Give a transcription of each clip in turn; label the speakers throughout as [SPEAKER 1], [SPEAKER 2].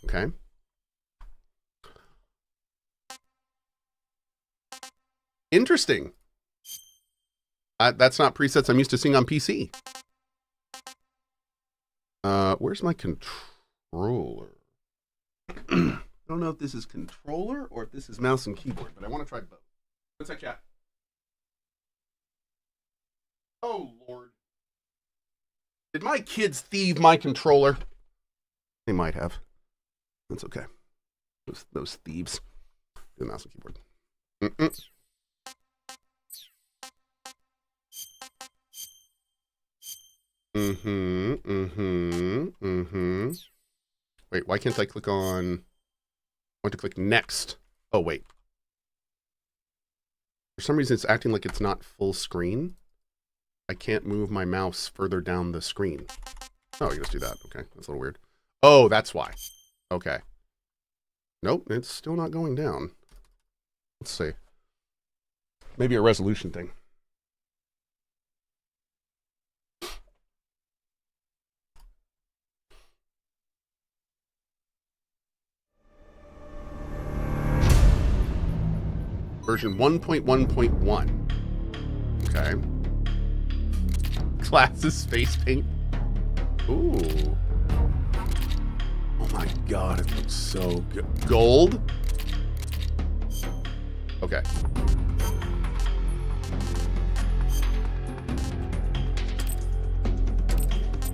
[SPEAKER 1] Okay. Interesting. That's not presets I'm used to seeing on PC. Where's my controller? I don't know if this is controller or if this is mouse and keyboard, but I want to try both. What's that, chat? Oh, Lord. Did my kids thieve my controller? They might have. That's okay. Those thieves. Do the mouse and keyboard. Wait, why can't I click on... I want to click next. Oh, wait. For some reason, it's acting like it's not full screen. I can't move my mouse further down the screen. Oh, you just do that. Okay, that's a little weird. Oh, that's why. Okay. Nope, it's still not going down. Let's see. Maybe a resolution thing. Version 1.1.1. Okay. Classes space paint. Ooh. Oh my god, it looks so good. Gold? Okay.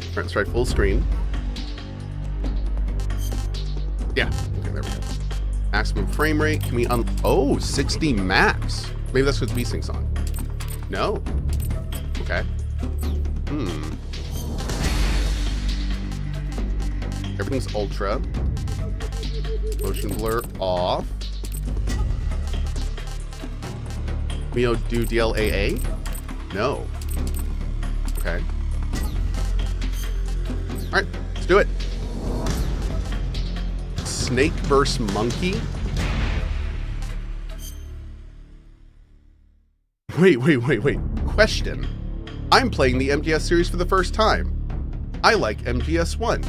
[SPEAKER 1] Alright, let's try full screen. Yeah. Okay, there we go. Maximum frame rate. Can we oh, 60 max. Maybe that's because V-Sync's on. No. Okay. Everything's ultra. Motion blur off. Can we do DLAA? No. Okay. Alright, let's do it. Snake vs. Monkey? Wait. Question. I'm playing the MGS series for the first time. I like MGS 1.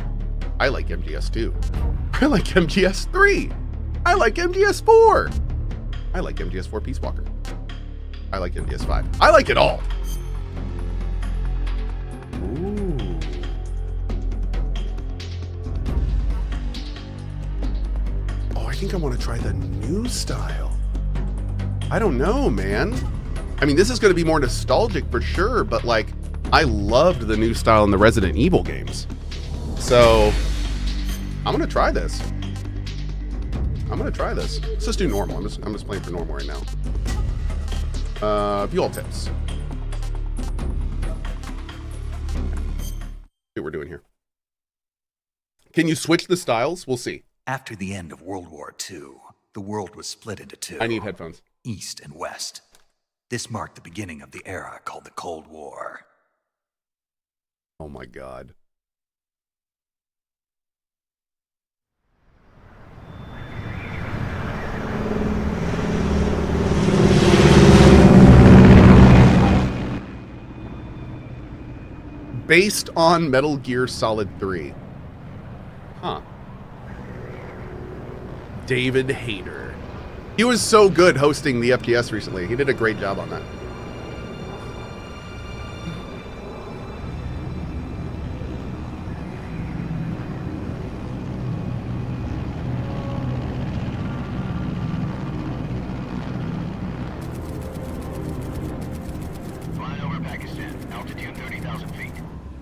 [SPEAKER 1] I like MGS 2. I like MGS 3. I like MGS 4. I like MGS 4 Peace Walker. I like MGS 5. I like it all. Ooh. Oh, I think I want to try the new style. I don't know, man. I mean, this is going to be more nostalgic for sure, but like, I loved the new style in the Resident Evil games. So, I'm going to try this. Let's just do normal. I'm just playing for normal right now. View all tips. See what we're doing here. Can you switch the styles? We'll see.
[SPEAKER 2] After the end of World War II, the world was split into two.
[SPEAKER 1] I need headphones.
[SPEAKER 2] East and West. This marked the beginning of the era called the Cold War.
[SPEAKER 1] Oh my god. Based on Metal Gear Solid 3. Huh. David Hayter. He was so good hosting the FTS recently. He did a great job on that.
[SPEAKER 3] Flying over Pakistan, altitude 30,000 feet.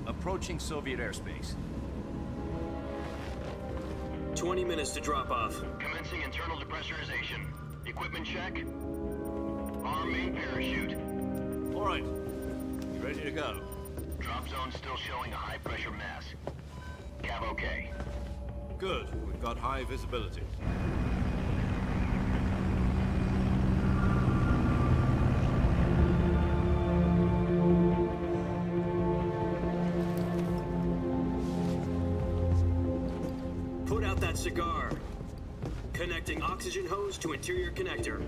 [SPEAKER 4] Approaching Soviet airspace.
[SPEAKER 5] 20 minutes to drop off.
[SPEAKER 3] Commencing internal depressurization. Equipment check. Arm main parachute.
[SPEAKER 4] All right. You ready to go?
[SPEAKER 3] Drop zone still showing a high pressure mass. Cav okay.
[SPEAKER 4] Good. We've got high visibility.
[SPEAKER 5] Put out that cigar. Connecting oxygen hose to interior connector.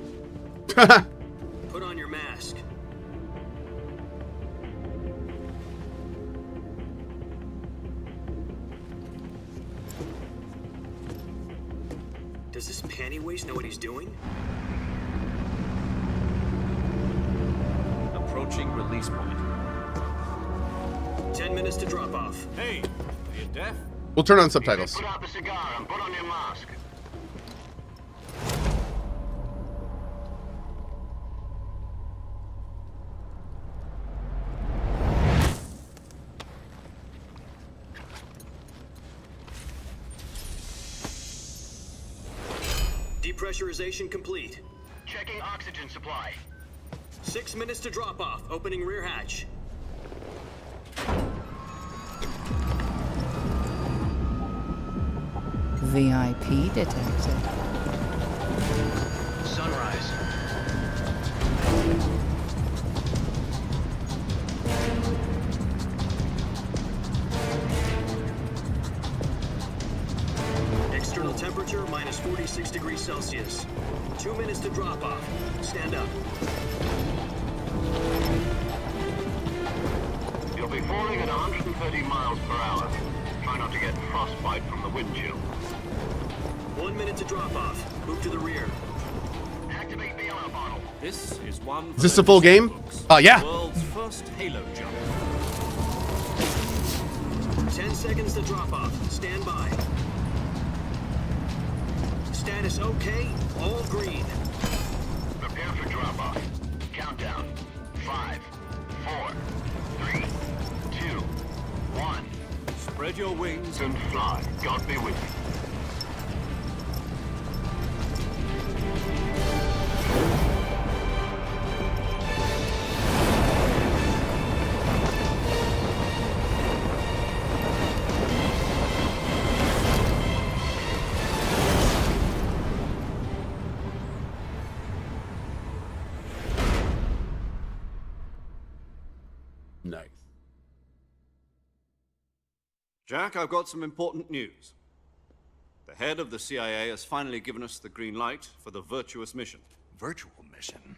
[SPEAKER 5] Put on your mask. Does this panty waste know what he's doing?
[SPEAKER 4] Approaching release point.
[SPEAKER 5] 10 minutes to drop off.
[SPEAKER 4] Hey, are you deaf?
[SPEAKER 1] We'll turn on subtitles.
[SPEAKER 3] Put out the cigar and put on your mask.
[SPEAKER 5] Depressurization complete.
[SPEAKER 3] Checking oxygen supply.
[SPEAKER 5] 6 minutes to drop off. Opening rear hatch.
[SPEAKER 6] VIP detected.
[SPEAKER 3] Sunrise.
[SPEAKER 5] External temperature minus 46 degrees Celsius. 2 minutes to drop off. Stand up.
[SPEAKER 3] You'll be falling at 130 miles per hour. Try not to get frostbite from the wind chill.
[SPEAKER 5] 1 minute to drop off. Move to the rear.
[SPEAKER 3] Activate the alarm bottle.
[SPEAKER 4] This is one.
[SPEAKER 1] Is this the full game? Yeah.
[SPEAKER 4] World's first Halo jump.
[SPEAKER 5] 10 seconds to drop off. Stand by. Status okay. All green.
[SPEAKER 3] Prepare for drop-off. Countdown. 5, 4, 3, 2, 1.
[SPEAKER 4] Spread your wings
[SPEAKER 3] And fly. God be with you.
[SPEAKER 1] Nice.
[SPEAKER 4] Jack, I've got some important news. The head of the CIA has finally given us the green light for the virtuous mission.
[SPEAKER 2] Virtual mission?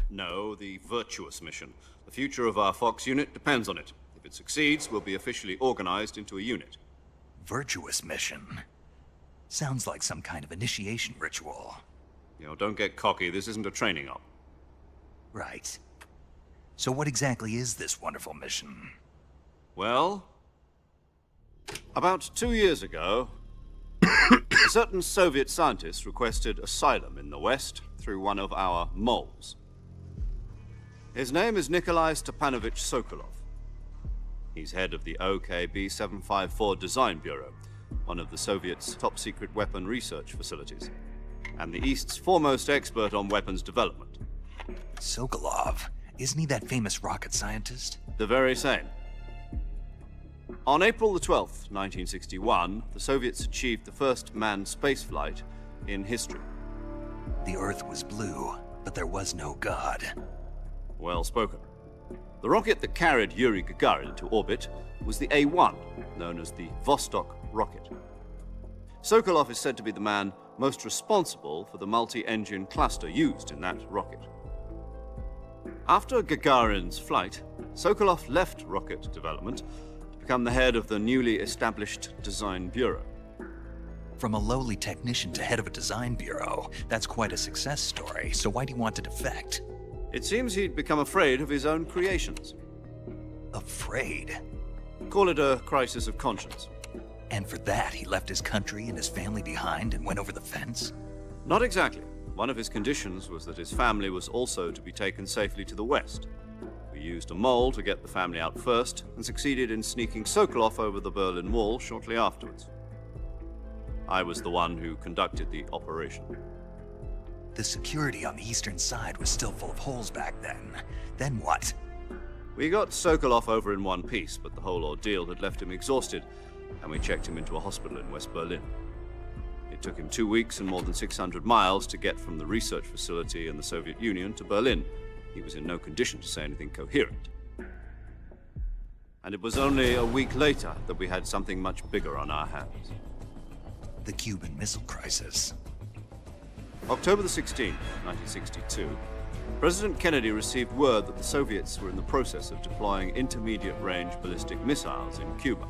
[SPEAKER 4] No, the virtuous mission. The future of our Fox unit depends on it. If it succeeds, we'll be officially organized into a unit.
[SPEAKER 2] Virtuous mission? Sounds like some kind of initiation ritual.
[SPEAKER 4] You know, don't get cocky. This isn't a training op.
[SPEAKER 2] Right. So what exactly is this wonderful mission?
[SPEAKER 4] Well, about 2 years ago, a certain Soviet scientist requested asylum in the West through one of our moles. His name is Nikolai Stepanovich Sokolov. He's head of the OKB-754 Design Bureau, one of the Soviets' top-secret weapon research facilities, and the East's foremost expert on weapons development.
[SPEAKER 2] Sokolov? Isn't he that famous rocket scientist?
[SPEAKER 4] The very same. On April the 12th, 1961, the Soviets achieved the first manned spaceflight in history.
[SPEAKER 2] The Earth was blue, but there was no God.
[SPEAKER 4] Well spoken. The rocket that carried Yuri Gagarin to orbit was the A-1, known as the Vostok rocket. Sokolov is said to be the man most responsible for the multi-engine cluster used in that rocket. After Gagarin's flight, Sokolov left rocket development to become the head of the newly established Design Bureau.
[SPEAKER 2] From a lowly technician to head of a design bureau, that's quite a success story, so why do you want to defect?
[SPEAKER 4] It seems he'd become afraid of his own creations.
[SPEAKER 2] Afraid?
[SPEAKER 4] Call it a crisis of conscience.
[SPEAKER 2] And for that, he left his country and his family behind and went over the fence?
[SPEAKER 4] Not exactly. One of his conditions was that his family was also to be taken safely to the West. We used a mole to get the family out first, and succeeded in sneaking Sokolov over the Berlin Wall shortly afterwards. I was the one who conducted the operation.
[SPEAKER 2] The security on the eastern side was still full of holes back then. Then what?
[SPEAKER 4] We got Sokolov over in one piece, but the whole ordeal had left him exhausted, and we checked him into a hospital in West Berlin. It took him 2 weeks and more than 600 miles to get from the research facility in the Soviet Union to Berlin. He was in no condition to say anything coherent. And it was only a week later that we had something much bigger on our hands.
[SPEAKER 2] The Cuban Missile Crisis.
[SPEAKER 4] October the 16th, 1962, President Kennedy received word that the Soviets were in the process of deploying intermediate-range ballistic missiles in Cuba.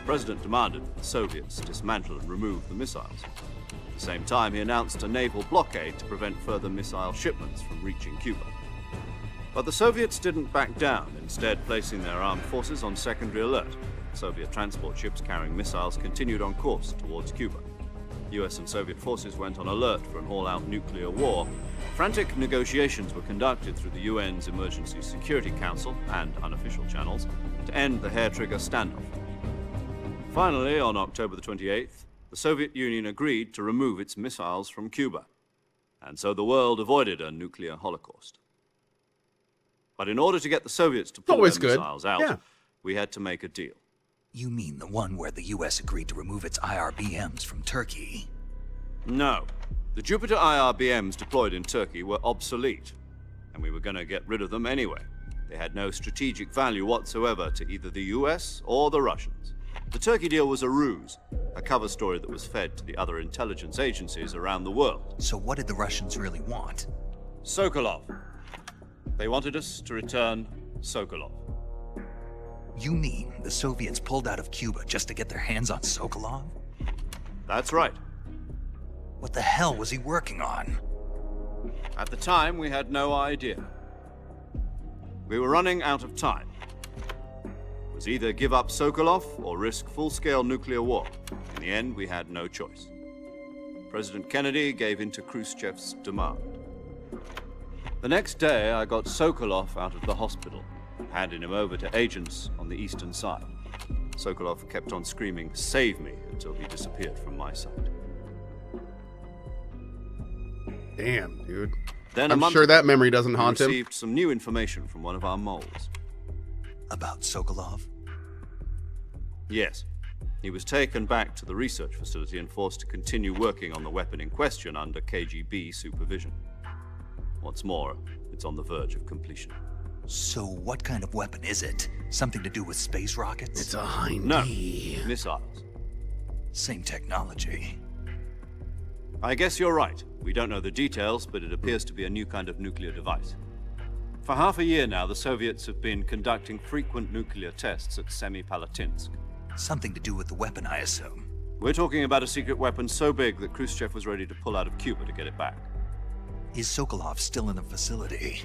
[SPEAKER 4] President demanded that the Soviets dismantle and remove the missiles. At the same time, he announced a naval blockade to prevent further missile shipments from reaching Cuba. But the Soviets didn't back down, instead placing their armed forces on secondary alert. Soviet transport ships carrying missiles continued on course towards Cuba. US and Soviet forces went on alert for an all-out nuclear war. Frantic negotiations were conducted through the UN's Emergency Security Council and unofficial channels to end the hair-trigger standoff. Finally, on October the 28th, the Soviet Union agreed to remove its missiles from Cuba. And so the world avoided a nuclear holocaust. But in order to get the Soviets to pull their missiles out, we had to make a deal.
[SPEAKER 2] You mean the one where the US agreed to remove its IRBMs from Turkey?
[SPEAKER 4] No. The Jupiter IRBMs deployed in Turkey were obsolete, and we were going to get rid of them anyway. They had no strategic value whatsoever to either the US or the Russians. The Turkey deal was a ruse, a cover story that was fed to the other intelligence agencies around the world.
[SPEAKER 2] So what did the Russians really want?
[SPEAKER 4] Sokolov. They wanted us to return Sokolov.
[SPEAKER 2] You mean the Soviets pulled out of Cuba just to get their hands on Sokolov?
[SPEAKER 4] That's right.
[SPEAKER 2] What the hell was he working on?
[SPEAKER 4] At the time, we had no idea. We were running out of time. It was either give up Sokolov or risk full-scale nuclear war. In the end, we had no choice. President Kennedy gave in to Khrushchev's demand. The next day, I got Sokolov out of the hospital, handing him over to agents on the eastern side. Sokolov kept on screaming, "Save me," until he disappeared from my sight.
[SPEAKER 1] Damn, dude.
[SPEAKER 4] Then
[SPEAKER 1] I'm sure that memory doesn't
[SPEAKER 4] we
[SPEAKER 1] haunt him.
[SPEAKER 4] received some new information from one of our moles.
[SPEAKER 2] About Sokolov?
[SPEAKER 4] Yes. He was taken back to the research facility and forced to continue working on the weapon in question under KGB supervision. What's more, it's on the verge of completion.
[SPEAKER 2] So what kind of weapon is it? Something to do with space rockets?
[SPEAKER 1] It's a Hind
[SPEAKER 4] No,
[SPEAKER 1] D.
[SPEAKER 4] missiles.
[SPEAKER 2] Same technology.
[SPEAKER 4] I guess you're right. We don't know the details, but it appears to be a new kind of nuclear device. For half a year now, the Soviets have been conducting frequent nuclear tests at Semipalatinsk.
[SPEAKER 2] Something to do with the weapon, I assume.
[SPEAKER 4] We're talking about a secret weapon so big that Khrushchev was ready to pull out of Cuba to get it back.
[SPEAKER 2] Is Sokolov still in the facility?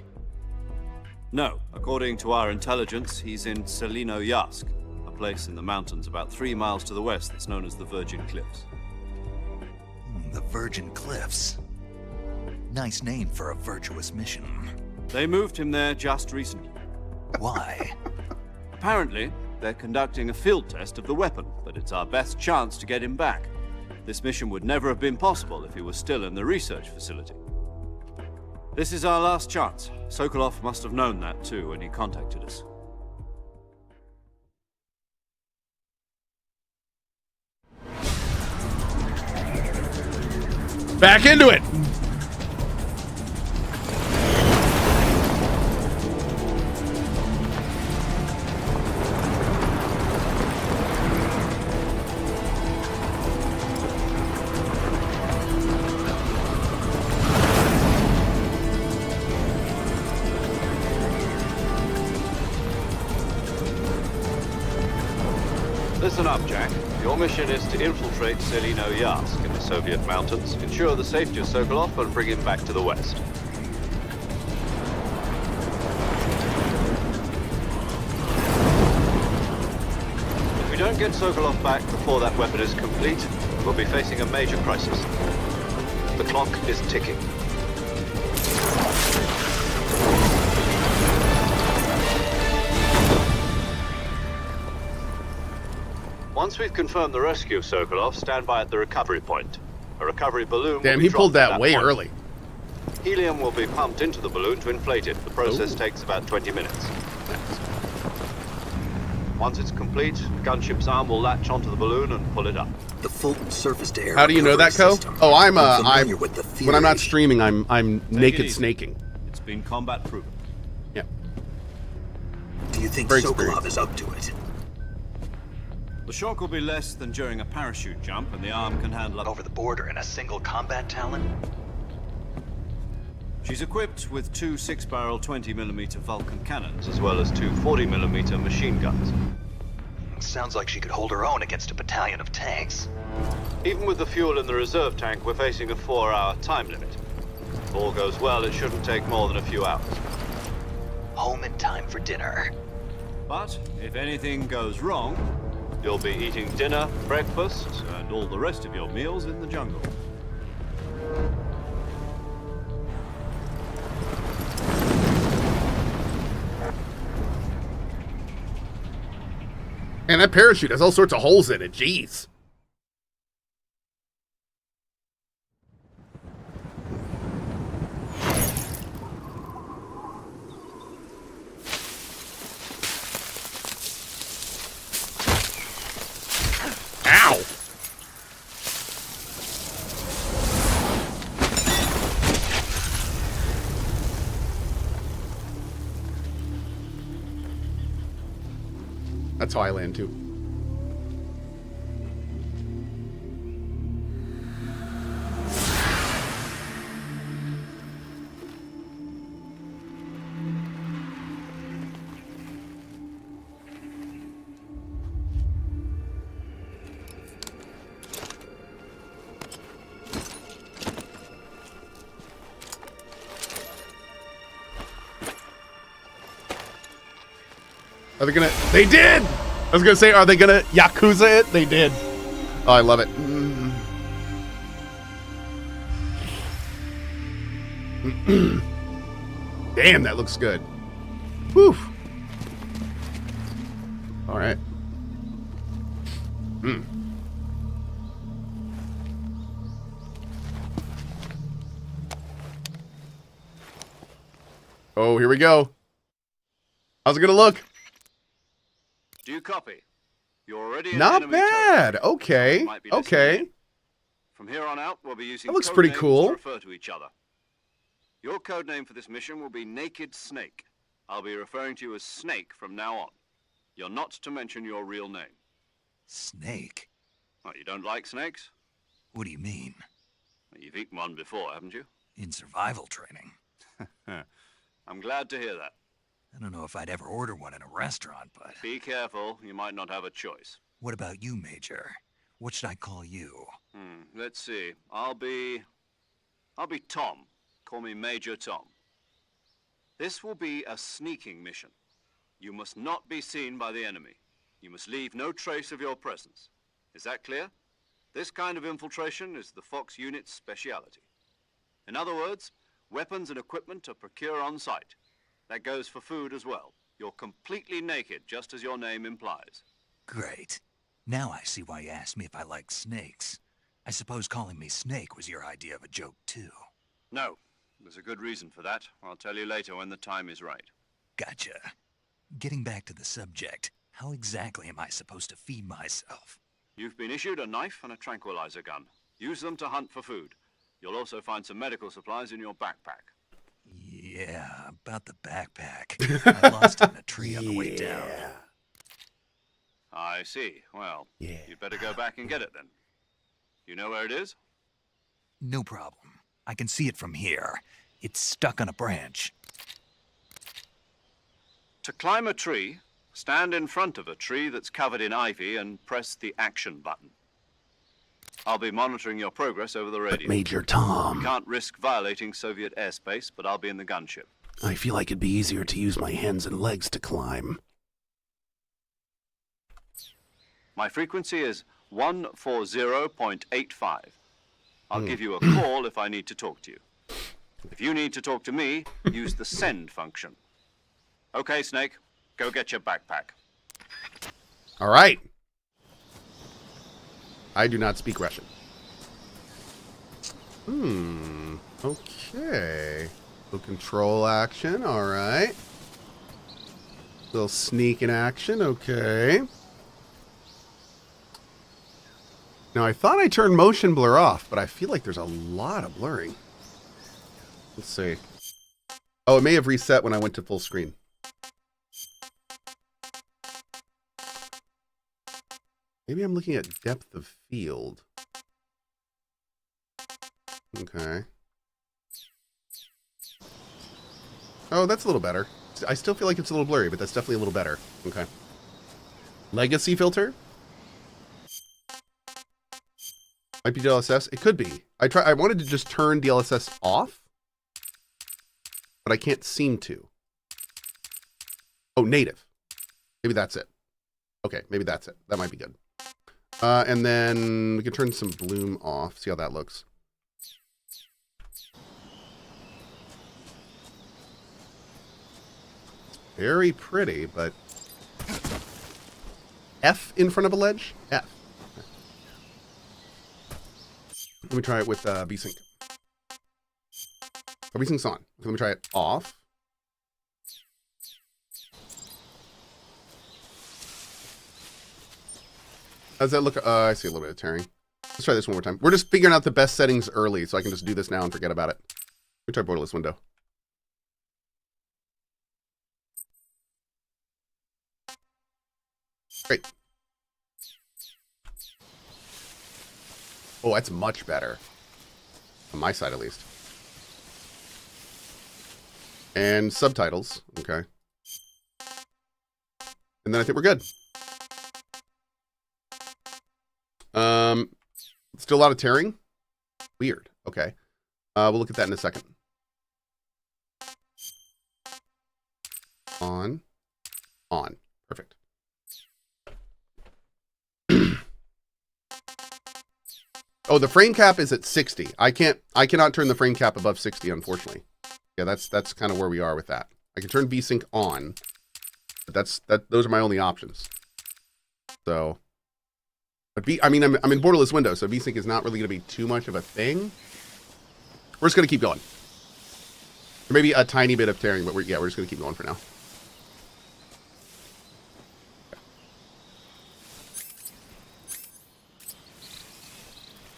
[SPEAKER 4] No, according to our intelligence, he's in Selinoyarsk, a place in the mountains about 3 miles to the west that's known as the Virgin Cliffs.
[SPEAKER 2] The Virgin Cliffs. Nice name for a virtuous mission.
[SPEAKER 4] They moved him there just recently.
[SPEAKER 2] Why?
[SPEAKER 4] Apparently, they're conducting a field test of the weapon, but it's our best chance to get him back. This mission would never have been possible if he was still in the research facility. This is our last chance. Sokolov must have known that too when he contacted us.
[SPEAKER 1] Back into it.
[SPEAKER 4] Listen up, Jack. Your mission is to infiltrate Selinoyarsk in the Soviet mountains, ensure the safety of Sokolov, and bring him back to the west. If we don't get Sokolov back before that weapon is complete, we'll be facing a major crisis. The clock is ticking. Once we've confirmed the rescue of Sokolov, stand by at the recovery point. A recovery balloon
[SPEAKER 1] Damn,
[SPEAKER 4] will be
[SPEAKER 1] he pulled
[SPEAKER 4] dropped at
[SPEAKER 1] that way
[SPEAKER 4] point.
[SPEAKER 1] early.
[SPEAKER 4] Helium will be pumped into the balloon to inflate it. The process takes about 20 minutes. Once it's complete, the gunship's arm will latch onto the balloon and pull it up.
[SPEAKER 5] The Fulton surface-to-air.
[SPEAKER 1] How do you know that,
[SPEAKER 5] recovery
[SPEAKER 1] Cohh?
[SPEAKER 5] system.
[SPEAKER 1] Oh, I'm
[SPEAKER 5] familiar with the
[SPEAKER 1] when I'm not
[SPEAKER 5] theory.
[SPEAKER 1] streaming, I'm naked
[SPEAKER 4] easy.
[SPEAKER 1] snaking.
[SPEAKER 4] It's been combat proven.
[SPEAKER 1] Yeah.
[SPEAKER 5] Do you think
[SPEAKER 1] Very
[SPEAKER 5] Sokolov
[SPEAKER 1] experienced.
[SPEAKER 5] is up to it?
[SPEAKER 4] The shock will be less than during a parachute jump, and the arm can handle up.
[SPEAKER 2] Over the border in a single combat talon?
[SPEAKER 4] She's equipped with 2 6-barrel 20mm Vulcan cannons, as well as 2 40mm machine guns.
[SPEAKER 2] Sounds like she could hold her own against a battalion of tanks.
[SPEAKER 4] Even with the fuel in the reserve tank, we're facing a 4-hour time limit. If all goes well, it shouldn't take more than a few hours.
[SPEAKER 2] Home in time for dinner.
[SPEAKER 4] But if anything goes wrong, you'll be eating dinner, breakfast, and all the rest of your meals in the jungle.
[SPEAKER 1] And that parachute has all sorts of holes in it. Jeez. Ow. That's how I land too. Are they gonna... They did! I was gonna say, are they gonna Yakuza it? They did. Oh, I love it. Damn, that looks good. Whew. All right. Oh, here we go. How's it gonna look?
[SPEAKER 4] Do you copy? You're already in
[SPEAKER 1] Not
[SPEAKER 4] enemy
[SPEAKER 1] bad.
[SPEAKER 4] territory.
[SPEAKER 1] Okay.
[SPEAKER 4] Might be
[SPEAKER 1] Okay.
[SPEAKER 4] listening in. From here on out, we'll be using
[SPEAKER 1] That looks
[SPEAKER 4] code
[SPEAKER 1] pretty
[SPEAKER 4] names
[SPEAKER 1] cool.
[SPEAKER 4] to refer to each other. Your code name for this mission will be Naked Snake. I'll be referring to you as Snake from now on. You're not to mention your real name.
[SPEAKER 2] Snake?
[SPEAKER 4] What, you don't like snakes?
[SPEAKER 2] What do you mean?
[SPEAKER 4] Well, you've eaten one before, haven't you?
[SPEAKER 2] In survival training.
[SPEAKER 4] I'm glad to hear that.
[SPEAKER 2] I don't know if I'd ever order one in a restaurant, but...
[SPEAKER 4] Be careful, you might not have a choice.
[SPEAKER 2] What about you, Major? What should I call you?
[SPEAKER 4] Let's see. I'll be Tom. Call me Major Tom. This will be a sneaking mission. You must not be seen by the enemy. You must leave no trace of your presence. Is that clear? This kind of infiltration is the Fox unit's speciality. In other words, weapons and equipment are procured on site. That goes for food as well. You're completely naked, just as your name implies.
[SPEAKER 2] Great. Now I see why you asked me if I like snakes. I suppose calling me Snake was your idea of a joke, too.
[SPEAKER 4] No, there's a good reason for that. I'll tell you later when the time is right.
[SPEAKER 2] Gotcha. Getting back to the subject, how exactly am I supposed to feed myself?
[SPEAKER 4] You've been issued a knife and a tranquilizer gun. Use them to hunt for food. You'll also find some medical supplies in your backpack.
[SPEAKER 2] Yeah, about the backpack. I lost it in a tree on the way down.
[SPEAKER 4] I see. Well, you'd better go back and get it then. You know where it is?
[SPEAKER 2] No problem. I can see it from here. It's stuck on a branch.
[SPEAKER 4] To climb a tree, stand in front of a tree that's covered in ivy and press the action button. I'll be monitoring your progress over the radio.
[SPEAKER 1] Major
[SPEAKER 4] You
[SPEAKER 1] Tom,
[SPEAKER 4] can't risk violating Soviet airspace, but I'll be in the gunship.
[SPEAKER 1] I feel like it'd be easier to use my hands and legs to climb.
[SPEAKER 4] My frequency is 140.85. I'll give you a call if I need to talk to you. If you need to talk to me, use the send function. Okay, Snake, go get your backpack.
[SPEAKER 1] All right. I do not speak Russian. Okay. Little control action, all right. Little sneak in action, okay. Now, I thought I turned motion blur off, but I feel like there's a lot of blurring. Let's see. Oh, it may have reset when I went to full screen. Maybe I'm looking at depth of field. Okay. Oh, that's a little better. I still feel like it's a little blurry, but that's definitely a little better. Okay. Legacy filter? Might be DLSS. It could be. I wanted to just turn DLSS off, but I can't seem to. Oh, native. Maybe that's it. Okay, maybe that's it. That might be good. And then we can turn some bloom off. See how that looks. Very pretty, but F in front of a ledge? F. Okay. Let me try it with VSync. Oh, VSync's on. Let me try it off. How does that look? I see a little bit of tearing. Let's try this one more time. We're just figuring out the best settings early, so I can just do this now and forget about it. Let me try borderless window. Great. Oh, that's much better. On my side, at least. And subtitles. Okay. And then I think we're good. Still a lot of tearing. Weird. Okay. We'll look at that in a second. On. Perfect. Oh, the frame cap is at 60. I cannot turn the frame cap above 60, unfortunately. Yeah, that's kind of where we are with that. I can turn VSync on, but those are my only options. So, but I'm in borderless window, so VSync is not really going to be too much of a thing. We're just going to keep going. There may be a tiny bit of tearing, but we're just going to keep going for now.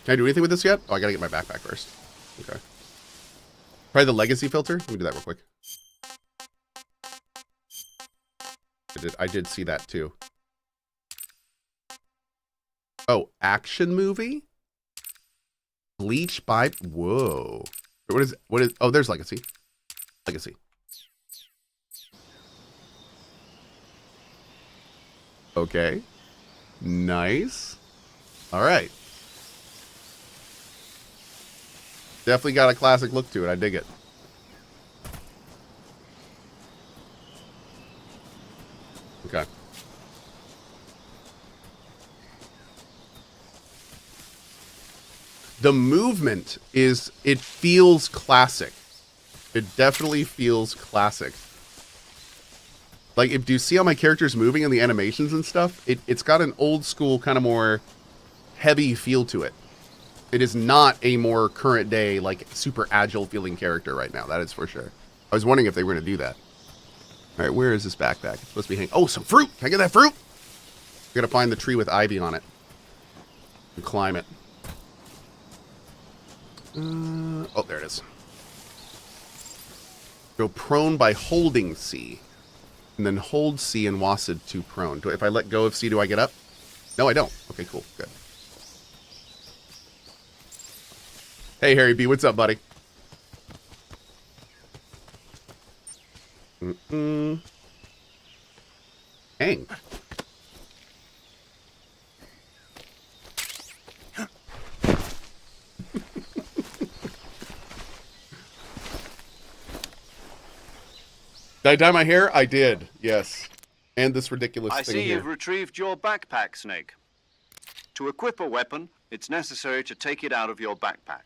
[SPEAKER 1] Can I do anything with this yet? Oh, I gotta get my backpack first. Okay. Probably the legacy filter. Let me do that real quick. I did see that too. Oh, action movie? Bleach by... Whoa. What is... Oh, there's legacy. Legacy. Okay. Nice. All right. Definitely got a classic look to it. I dig it. Okay. The movement is... It feels classic. It definitely feels classic. Like, do you see how my character's moving in the animations and stuff? It's got an old school, kind of more heavy feel to it. It is not a more current day, like, super agile feeling character right now. That is for sure. I was wondering if they were going to do that. All right, where is this backpack? It's supposed to be hanging. Oh, some fruit! Can I get that fruit? I gotta find the tree with ivy on it. And climb it. Oh, there it is. Go prone by holding C. And then hold C and WASD to prone. If I let go of C, do I get up? No, I don't. Okay, cool. Good. Hey, Harry B, what's up, buddy? Hang. Did I dye my hair? I did, yes. And this ridiculous
[SPEAKER 4] I
[SPEAKER 1] thing
[SPEAKER 4] see
[SPEAKER 1] here.
[SPEAKER 4] you've retrieved your backpack, Snake. To equip a weapon, it's necessary to take it out of your backpack.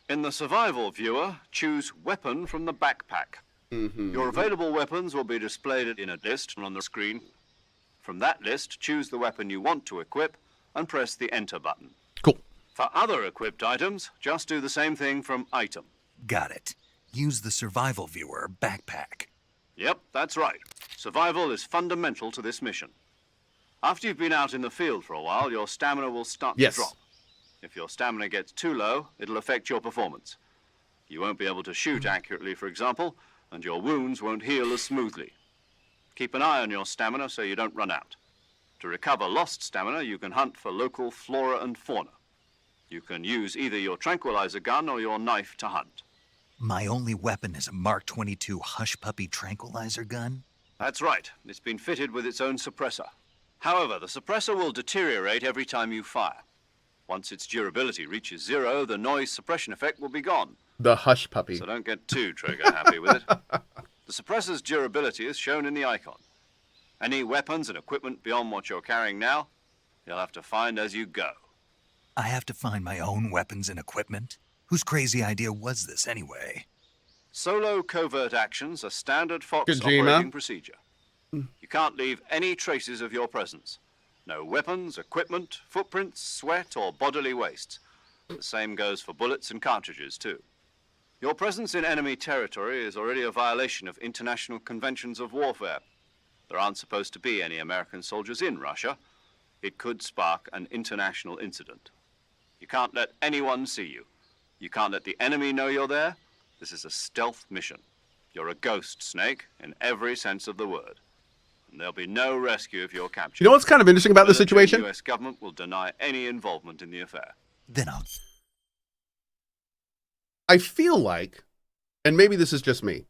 [SPEAKER 4] In the survival viewer, choose Weapon from the backpack. Your available weapons will be displayed in a list on the screen. From that list, choose the weapon you want to equip and press the Enter button.
[SPEAKER 1] Cool.
[SPEAKER 4] For other equipped items, just do the same thing from Item.
[SPEAKER 2] Got it. Use the survival viewer backpack.
[SPEAKER 4] Yep, that's right. Survival is fundamental to this mission. After you've been out in the field for a while, your stamina will start to drop. If your stamina gets too low, it'll affect your performance. You won't be able to shoot accurately, for example, and your wounds won't heal as smoothly. Keep an eye on your stamina so you don't run out. To recover lost stamina, you can hunt for local flora and fauna. You can use either your tranquilizer gun or your knife to hunt.
[SPEAKER 2] My only weapon is a Mark 22 Hush Puppy tranquilizer gun?
[SPEAKER 4] That's right. It's been fitted with its own suppressor. However, the suppressor will deteriorate every time you fire. Once its durability reaches 0, the noise suppression effect will be gone.
[SPEAKER 1] The hush puppy.
[SPEAKER 4] So don't get too trigger happy with it. The suppressor's durability is shown in the icon. Any weapons and equipment beyond what you're carrying now, you'll have to find as you go.
[SPEAKER 2] I have to find my own weapons and equipment? Whose crazy idea was this anyway?
[SPEAKER 4] Solo covert actions are standard Fox
[SPEAKER 1] Kojima.
[SPEAKER 4] operating procedure. You can't leave any traces of your presence. No weapons, equipment, footprints, sweat, or bodily waste. The same goes for bullets and cartridges, too. Your presence in enemy territory is already a violation of international conventions of warfare. There aren't supposed to be any American soldiers in Russia. It could spark an international incident. You can't let anyone see you. You can't let the enemy know you're there. This is a stealth mission. You're a ghost, Snake, in every sense of the word. And there'll be no rescue if you're captured.
[SPEAKER 1] You know what's kind of interesting about this situation?
[SPEAKER 4] The U.S. government will deny any involvement in the affair.
[SPEAKER 2] Then I'll...
[SPEAKER 1] I feel like, and maybe this is just me,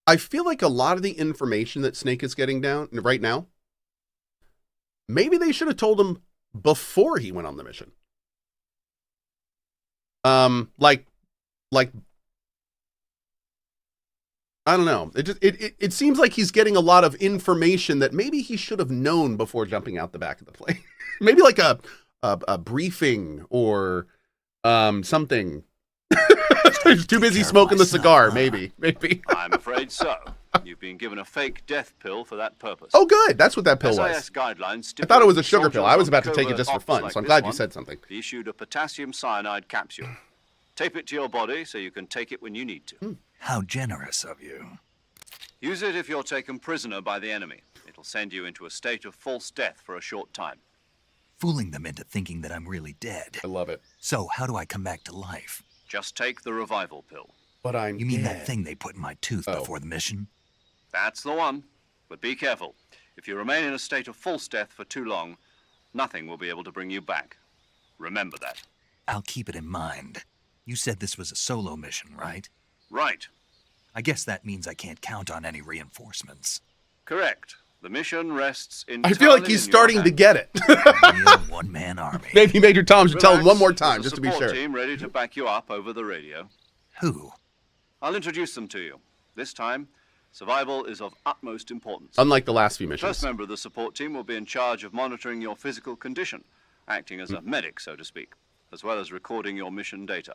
[SPEAKER 1] I feel like a lot of the information that Snake is getting down right now, maybe they should have told him before he went on the mission. Like, I don't know. It seems like he's getting a lot of information that maybe he should have known before jumping out the back of the plane. Maybe like a briefing or something. He's too busy smoking the cigar. Maybe.
[SPEAKER 4] I'm afraid so. You've been given a fake death pill for that purpose.
[SPEAKER 1] Oh, good. That's what that pill
[SPEAKER 4] SIS
[SPEAKER 1] was.
[SPEAKER 4] guidelines
[SPEAKER 1] I thought it was a sugar pill.
[SPEAKER 4] soldiers
[SPEAKER 1] I was
[SPEAKER 4] on
[SPEAKER 1] about to take it
[SPEAKER 4] covert
[SPEAKER 1] just for
[SPEAKER 4] ops
[SPEAKER 1] fun,
[SPEAKER 4] like
[SPEAKER 1] so I'm
[SPEAKER 4] this
[SPEAKER 1] glad you
[SPEAKER 4] one
[SPEAKER 1] said something.
[SPEAKER 4] be issued a potassium cyanide capsule. Tape it to your body so you can take it when you need to.
[SPEAKER 2] How generous of you.
[SPEAKER 4] Use it if you're taken prisoner by the enemy. It'll send you into a state of false death for a short time.
[SPEAKER 2] Fooling them into thinking that I'm really dead.
[SPEAKER 1] I love it.
[SPEAKER 2] So how do I come back to life?
[SPEAKER 4] Just take the revival pill.
[SPEAKER 1] But I'm
[SPEAKER 2] You mean
[SPEAKER 1] dead.
[SPEAKER 2] that thing they put in my tooth
[SPEAKER 1] Oh.
[SPEAKER 2] before the mission?
[SPEAKER 4] That's the one. But be careful. If you remain in a state of false death for too long, nothing will be able to bring you back. Remember that.
[SPEAKER 2] I'll keep it in mind. You said this was a solo mission, right?
[SPEAKER 4] Right.
[SPEAKER 2] I guess that means I can't count on any reinforcements.
[SPEAKER 4] Correct. The mission rests in.
[SPEAKER 1] I feel like he's starting to get it.
[SPEAKER 2] A real one-man army.
[SPEAKER 1] Maybe Major Tom should tell him one more time, just to be sure.
[SPEAKER 4] Team ready to back you up over the radio.
[SPEAKER 2] Who?
[SPEAKER 4] I'll introduce them to you. This time, survival is of utmost importance.
[SPEAKER 1] Unlike the last few
[SPEAKER 4] The
[SPEAKER 1] missions.
[SPEAKER 4] first member of the support team will be in charge of monitoring your physical condition, acting as a medic, so to speak, as well as recording your mission data.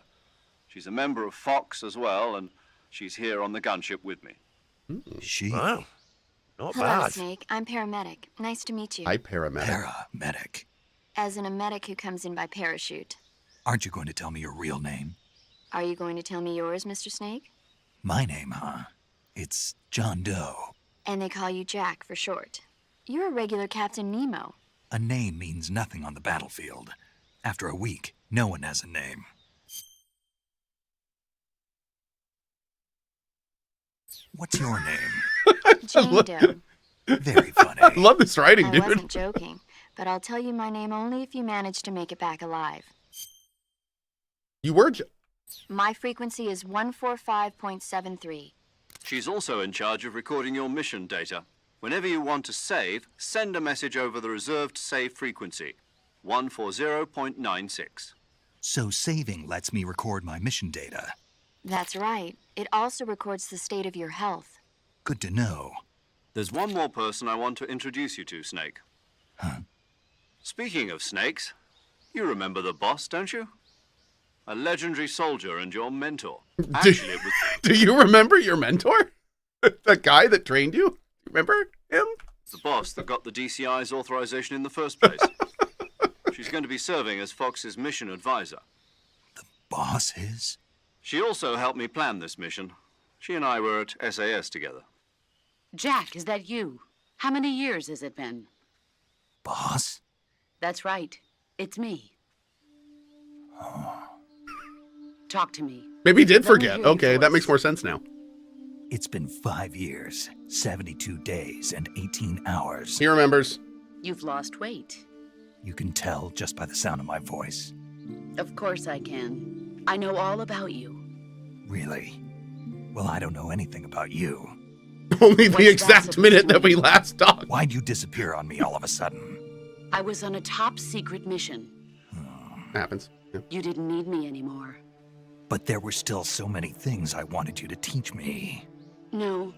[SPEAKER 4] She's a member of Fox as well, and she's here on the gunship with me.
[SPEAKER 2] She?
[SPEAKER 7] Wow. Not
[SPEAKER 8] Hello,
[SPEAKER 7] bad.
[SPEAKER 8] Snake. I'm paramedic. Nice to meet you.
[SPEAKER 1] Hi, paramedic.
[SPEAKER 2] Paramedic.
[SPEAKER 8] As in a medic who comes in by parachute.
[SPEAKER 2] Aren't you going to tell me your real name?
[SPEAKER 8] Are you going to tell me yours, Mr. Snake?
[SPEAKER 2] My name, huh? It's John Doe.
[SPEAKER 8] And they call you Jack for short. You're a regular Captain Nemo.
[SPEAKER 2] A name means nothing on the battlefield. After a week, no one has a name. What's your name?
[SPEAKER 8] Jane Doe.
[SPEAKER 2] Very funny.
[SPEAKER 1] I love this writing,
[SPEAKER 8] I
[SPEAKER 1] dude.
[SPEAKER 8] wasn't joking, but I'll tell you my name only if you manage to make it back alive.
[SPEAKER 1] You were...
[SPEAKER 8] My frequency is 145.73.
[SPEAKER 4] She's also in charge of recording your mission data. Whenever you want to save, send a message over the reserved save frequency, 140.96.
[SPEAKER 2] So saving lets me record my mission data.
[SPEAKER 8] That's right. It also records the state of your health.
[SPEAKER 2] Good to know.
[SPEAKER 4] There's one more person I want to introduce you to, Snake.
[SPEAKER 2] Huh?
[SPEAKER 4] Speaking of snakes, you remember the boss, don't you? A legendary soldier and your mentor. Actually, it was...
[SPEAKER 1] Do you remember your mentor? The guy that trained you? Remember him?
[SPEAKER 4] the boss that got the DCI's authorization in the first place. She's going to be serving as Fox's mission advisor.
[SPEAKER 2] The boss is?
[SPEAKER 4] She also helped me plan this mission. She and I were at SAS together.
[SPEAKER 9] Jack, is that you? How many years has it been?
[SPEAKER 2] Boss?
[SPEAKER 9] That's right. It's me. Talk to me.
[SPEAKER 1] Maybe he did
[SPEAKER 9] Let me
[SPEAKER 1] forget.
[SPEAKER 9] hear your
[SPEAKER 1] Okay, that
[SPEAKER 9] voice.
[SPEAKER 1] makes more sense now.
[SPEAKER 2] It's been 5 years, 72 days, and 18 hours.
[SPEAKER 1] He remembers.
[SPEAKER 9] You've lost weight.
[SPEAKER 2] You can tell just by the sound of my voice.
[SPEAKER 9] Of course I can. I know all about you.
[SPEAKER 2] Really? Well, I don't know anything about you.
[SPEAKER 1] Only the
[SPEAKER 9] What's that
[SPEAKER 1] exact
[SPEAKER 9] supposed
[SPEAKER 1] minute
[SPEAKER 9] to
[SPEAKER 1] that we
[SPEAKER 9] mean?
[SPEAKER 1] last talked.
[SPEAKER 2] Why'd you disappear on me all of a sudden?
[SPEAKER 9] I was on a top secret mission.
[SPEAKER 1] Happens. Yeah.
[SPEAKER 9] You didn't need me anymore.
[SPEAKER 2] But there were still so many things I wanted you to teach me.
[SPEAKER 9] No,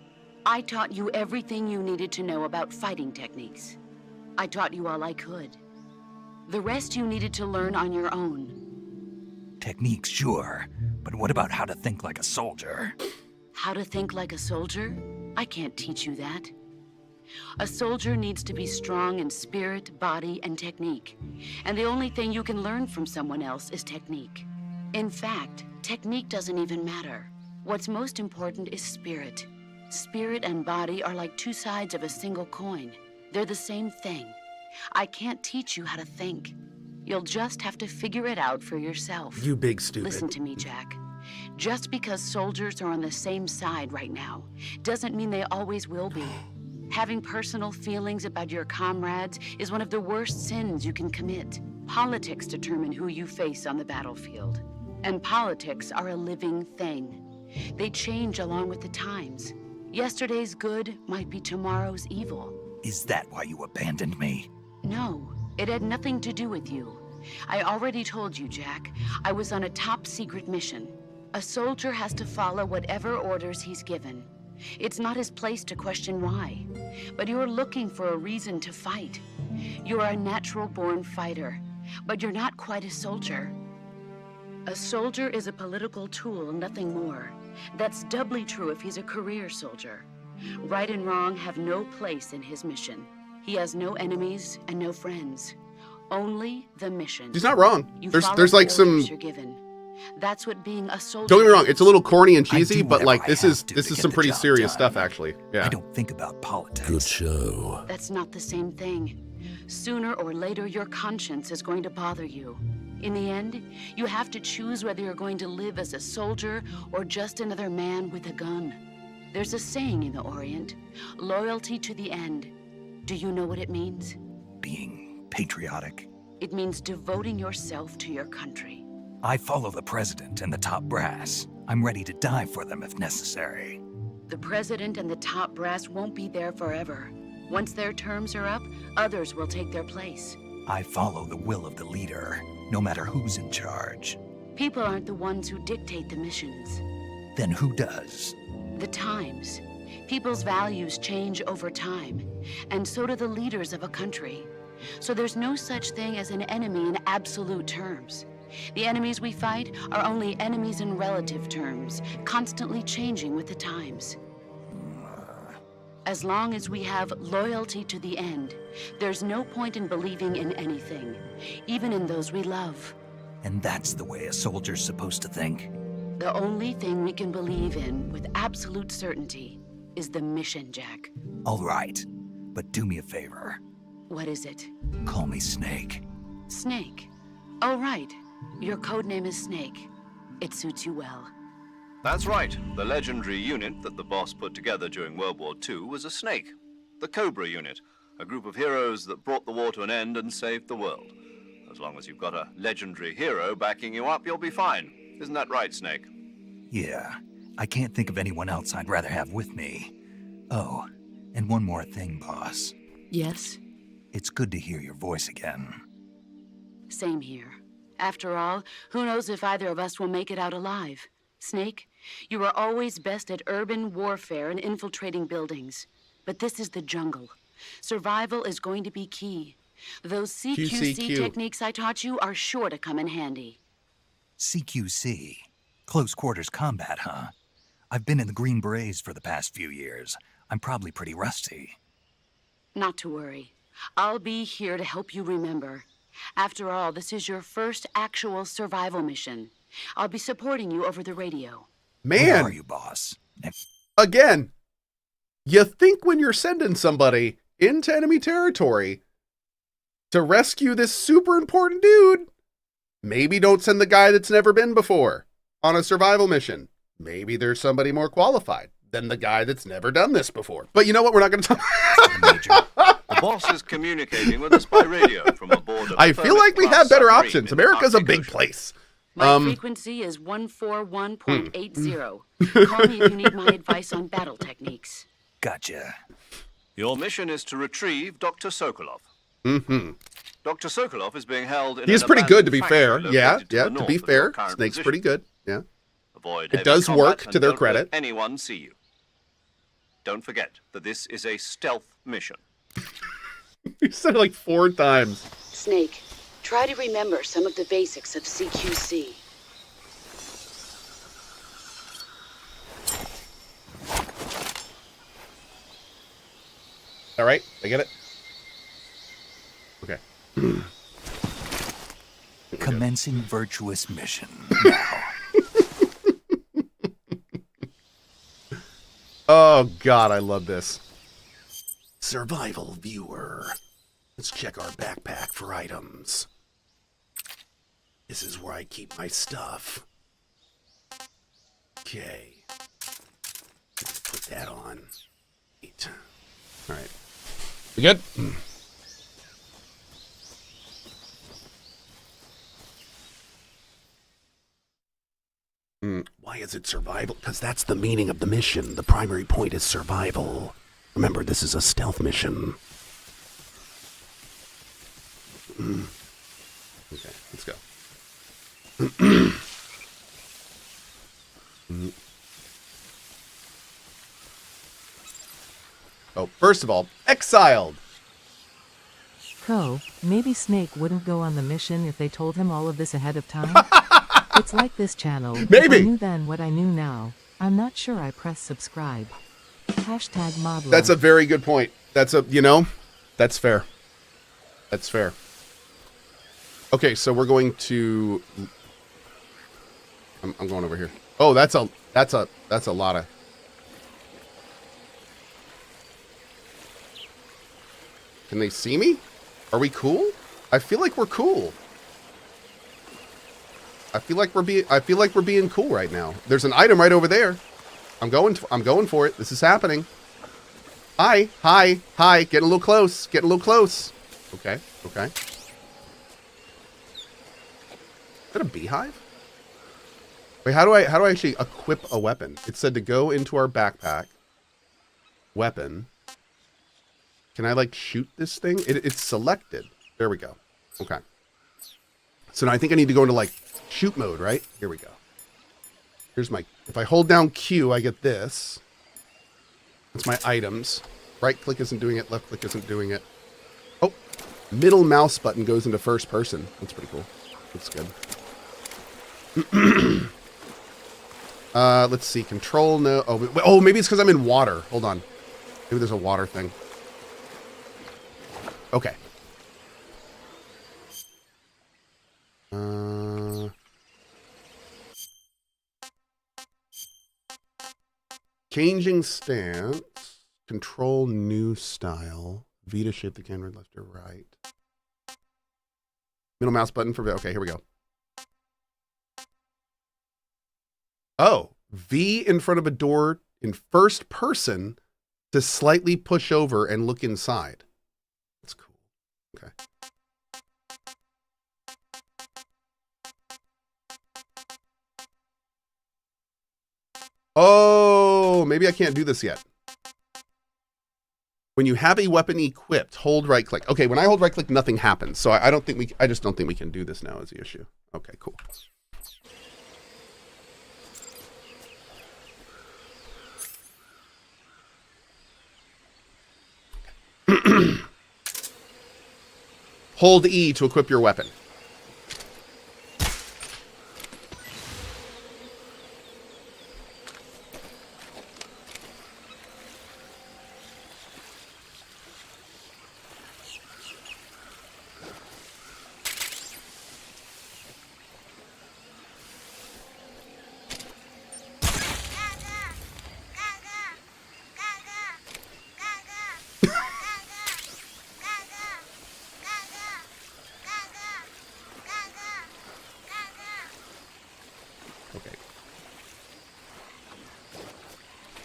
[SPEAKER 9] I taught you everything you needed to know about fighting techniques. I taught you all I could. The rest you needed to learn on your own.
[SPEAKER 2] Techniques, sure. But what about how to think like a soldier?
[SPEAKER 9] How to think like a soldier? I can't teach you that. A soldier needs to be strong in spirit, body, and technique. And the only thing you can learn from someone else is technique. In fact, technique doesn't even matter. What's most important is spirit. Spirit and body are like two sides of a single coin. They're the same thing. I can't teach you how to think. You'll just have to figure it out for yourself.
[SPEAKER 1] You big stupid.
[SPEAKER 9] Listen to me, Jack. Just because soldiers are on the same side right now doesn't mean they always will be. Having personal feelings about your comrades is one of the worst sins you can commit. Politics determine who you face on the battlefield. And politics are a living thing. They change along with the times. Yesterday's good might be tomorrow's evil.
[SPEAKER 2] Is that why you abandoned me?
[SPEAKER 9] No, it had nothing to do with you. I already told you, Jack. I was on a top secret mission. A soldier has to follow whatever orders he's given. It's not his place to question why. But you're looking for a reason to fight. You're a natural-born fighter, but you're not quite a soldier. A soldier is a political tool, nothing more. That's doubly true if he's a career soldier. Right and wrong have no place in his mission. He has no enemies and no friends. Only the mission.
[SPEAKER 1] He's not wrong.
[SPEAKER 9] You
[SPEAKER 1] There's
[SPEAKER 9] follow
[SPEAKER 1] like
[SPEAKER 9] the
[SPEAKER 1] some.
[SPEAKER 9] orders you're given. That's what being a soldier.
[SPEAKER 1] Don't get me wrong. It's a little corny and
[SPEAKER 2] I
[SPEAKER 1] cheesy,
[SPEAKER 2] do
[SPEAKER 1] but
[SPEAKER 2] whatever
[SPEAKER 1] like
[SPEAKER 2] I
[SPEAKER 1] this
[SPEAKER 2] have
[SPEAKER 1] is
[SPEAKER 2] to
[SPEAKER 1] this
[SPEAKER 2] get
[SPEAKER 1] is some
[SPEAKER 2] the
[SPEAKER 1] pretty
[SPEAKER 2] job
[SPEAKER 1] serious
[SPEAKER 2] done.
[SPEAKER 1] stuff, actually. Yeah.
[SPEAKER 2] I don't think about politics.
[SPEAKER 7] Good show.
[SPEAKER 9] That's not the same thing. Sooner or later, your conscience is going to bother you. In the end, you have to choose whether you're going to live as a soldier or just another man with a gun. There's a saying in the Orient, loyalty to the end. Do you know what it means?
[SPEAKER 2] Being patriotic.
[SPEAKER 9] It means devoting yourself to your country.
[SPEAKER 2] I follow the president and the top brass. I'm ready to die for them if necessary.
[SPEAKER 9] The president and the top brass won't be there forever. Once their terms are up, others will take their place.
[SPEAKER 2] I follow the will of the leader, no matter who's in charge.
[SPEAKER 9] People aren't the ones who dictate the missions.
[SPEAKER 2] Then who does?
[SPEAKER 9] The times. People's values change over time, and so do the leaders of a country. So there's no such thing as an enemy in absolute terms. The enemies we fight are only enemies in relative terms, constantly changing with the times. As long as we have loyalty to the end, there's no point in believing in anything, even in those we love.
[SPEAKER 2] And that's the way a soldier's supposed to think?
[SPEAKER 9] The only thing we can believe in with absolute certainty is the mission, Jack.
[SPEAKER 2] All right, but do me a favor.
[SPEAKER 9] What is it?
[SPEAKER 2] Call me Snake.
[SPEAKER 9] Snake. Oh, right. Your code name is Snake. It suits you well.
[SPEAKER 4] That's right. The legendary unit that the boss put together during World War II was a snake. The Cobra unit, a group of heroes that brought the war to an end and saved the world. As long as you've got a legendary hero backing you up, you'll be fine. Isn't that right, Snake?
[SPEAKER 2] Yeah, I can't think of anyone else I'd rather have with me. Oh, and one more thing, boss.
[SPEAKER 9] Yes?
[SPEAKER 2] It's good to hear your voice again.
[SPEAKER 9] Same here. After all, who knows if either of us will make it out alive? Snake, you were always best at urban warfare and infiltrating buildings. But this is the jungle. Survival is going to be key. Those CQC
[SPEAKER 1] QCQ.
[SPEAKER 9] techniques I taught you are sure to come in handy.
[SPEAKER 2] CQC. Close quarters combat, huh? I've been in the Green Berets for the past few years. I'm probably pretty rusty.
[SPEAKER 9] Not to worry. I'll be here to help you remember. After all, this is your first actual survival mission. I'll be supporting you over the radio.
[SPEAKER 2] Where are
[SPEAKER 1] Man,
[SPEAKER 2] you, boss?
[SPEAKER 1] again, you think when you're sending somebody into enemy territory to rescue this super important dude, maybe don't send the guy that's never been before on a survival mission. Maybe there's somebody more qualified than the guy that's never done this before. But you know what? We're not going to talk.
[SPEAKER 2] Major.
[SPEAKER 4] The boss is communicating with us by radio from aboard a
[SPEAKER 1] I feel like we have better options. America's a big
[SPEAKER 4] Ocean.
[SPEAKER 1] place.
[SPEAKER 9] My frequency is 141.80. Call me if you need my advice on battle techniques.
[SPEAKER 2] Gotcha.
[SPEAKER 4] Your mission is to retrieve Dr. Sokolov.
[SPEAKER 1] Mm-hmm.
[SPEAKER 4] Dr. Sokolov is being held in
[SPEAKER 1] He's
[SPEAKER 4] an
[SPEAKER 1] pretty good, to
[SPEAKER 4] abandoned
[SPEAKER 1] be
[SPEAKER 4] factory
[SPEAKER 1] fair.
[SPEAKER 4] located
[SPEAKER 1] Yeah,
[SPEAKER 4] to
[SPEAKER 1] yeah,
[SPEAKER 4] the
[SPEAKER 1] to
[SPEAKER 4] north
[SPEAKER 1] be
[SPEAKER 4] of your
[SPEAKER 1] fair.
[SPEAKER 4] current
[SPEAKER 1] Snake's
[SPEAKER 4] position.
[SPEAKER 1] pretty good. Yeah.
[SPEAKER 4] Avoid
[SPEAKER 1] It
[SPEAKER 4] heavy
[SPEAKER 1] does
[SPEAKER 4] combat
[SPEAKER 1] work,
[SPEAKER 4] and
[SPEAKER 1] to their
[SPEAKER 4] don't
[SPEAKER 1] credit.
[SPEAKER 4] let anyone see you. Don't forget that this is a stealth mission.
[SPEAKER 1] You said it like 4 times.
[SPEAKER 9] Snake, try to remember some of the basics of CQC.
[SPEAKER 1] All right, I get it. Okay.
[SPEAKER 2] Commencing virtuous mission now.
[SPEAKER 1] Oh, God, I love this. Survival viewer. Let's check our backpack for items. This is where I keep my stuff. Okay. Let's put that on. Eight. All right. We good? Why is it survival? Because that's the meaning of the mission. The primary point is survival. Remember, this is a stealth mission. Okay, let's go. Oh, first of all, exiled.
[SPEAKER 7] Cohh, maybe Snake wouldn't go on the mission if they told him all of this ahead of time? It's like this channel.
[SPEAKER 1] Maybe.
[SPEAKER 7] If I knew then what I knew now, I'm not sure I press subscribe. Hashtag model.
[SPEAKER 1] That's a very good point. That's a, you know, that's fair. That's fair. Okay, so we're going to, I'm going over here. Oh, that's a lot of, can they see me? Are we cool? I feel like we're cool. I feel like we're being cool right now. There's an item right over there. I'm going for it. This is happening. Hi. Getting a little close. Okay. Is that a beehive? Wait, how do I actually equip a weapon? It said to go into our backpack. Weapon. Can I like shoot this thing? It's selected. There we go. Okay. So now I think I need to go into like shoot mode, right? Here we go. Here's my, if I hold down Q, I get this. That's my items. Right click isn't doing it. Left click isn't doing it. Oh, middle mouse button goes into first person. That's pretty cool. That's good. Let's see. Control, no. Oh, maybe it's because I'm in water. Hold on. Maybe there's a water thing. Okay. Changing stance. Control new style. V to shape the camera left or right. Middle mouse button for, okay, here we go. Oh, V in front of a door in first person to slightly push over and look inside. That's cool. Okay. Oh, maybe I can't do this yet. When you have a weapon equipped, hold right click. Okay, when I hold right click, nothing happens. So I just don't think we can do this now is the issue. Okay, cool. Hold E to equip your weapon.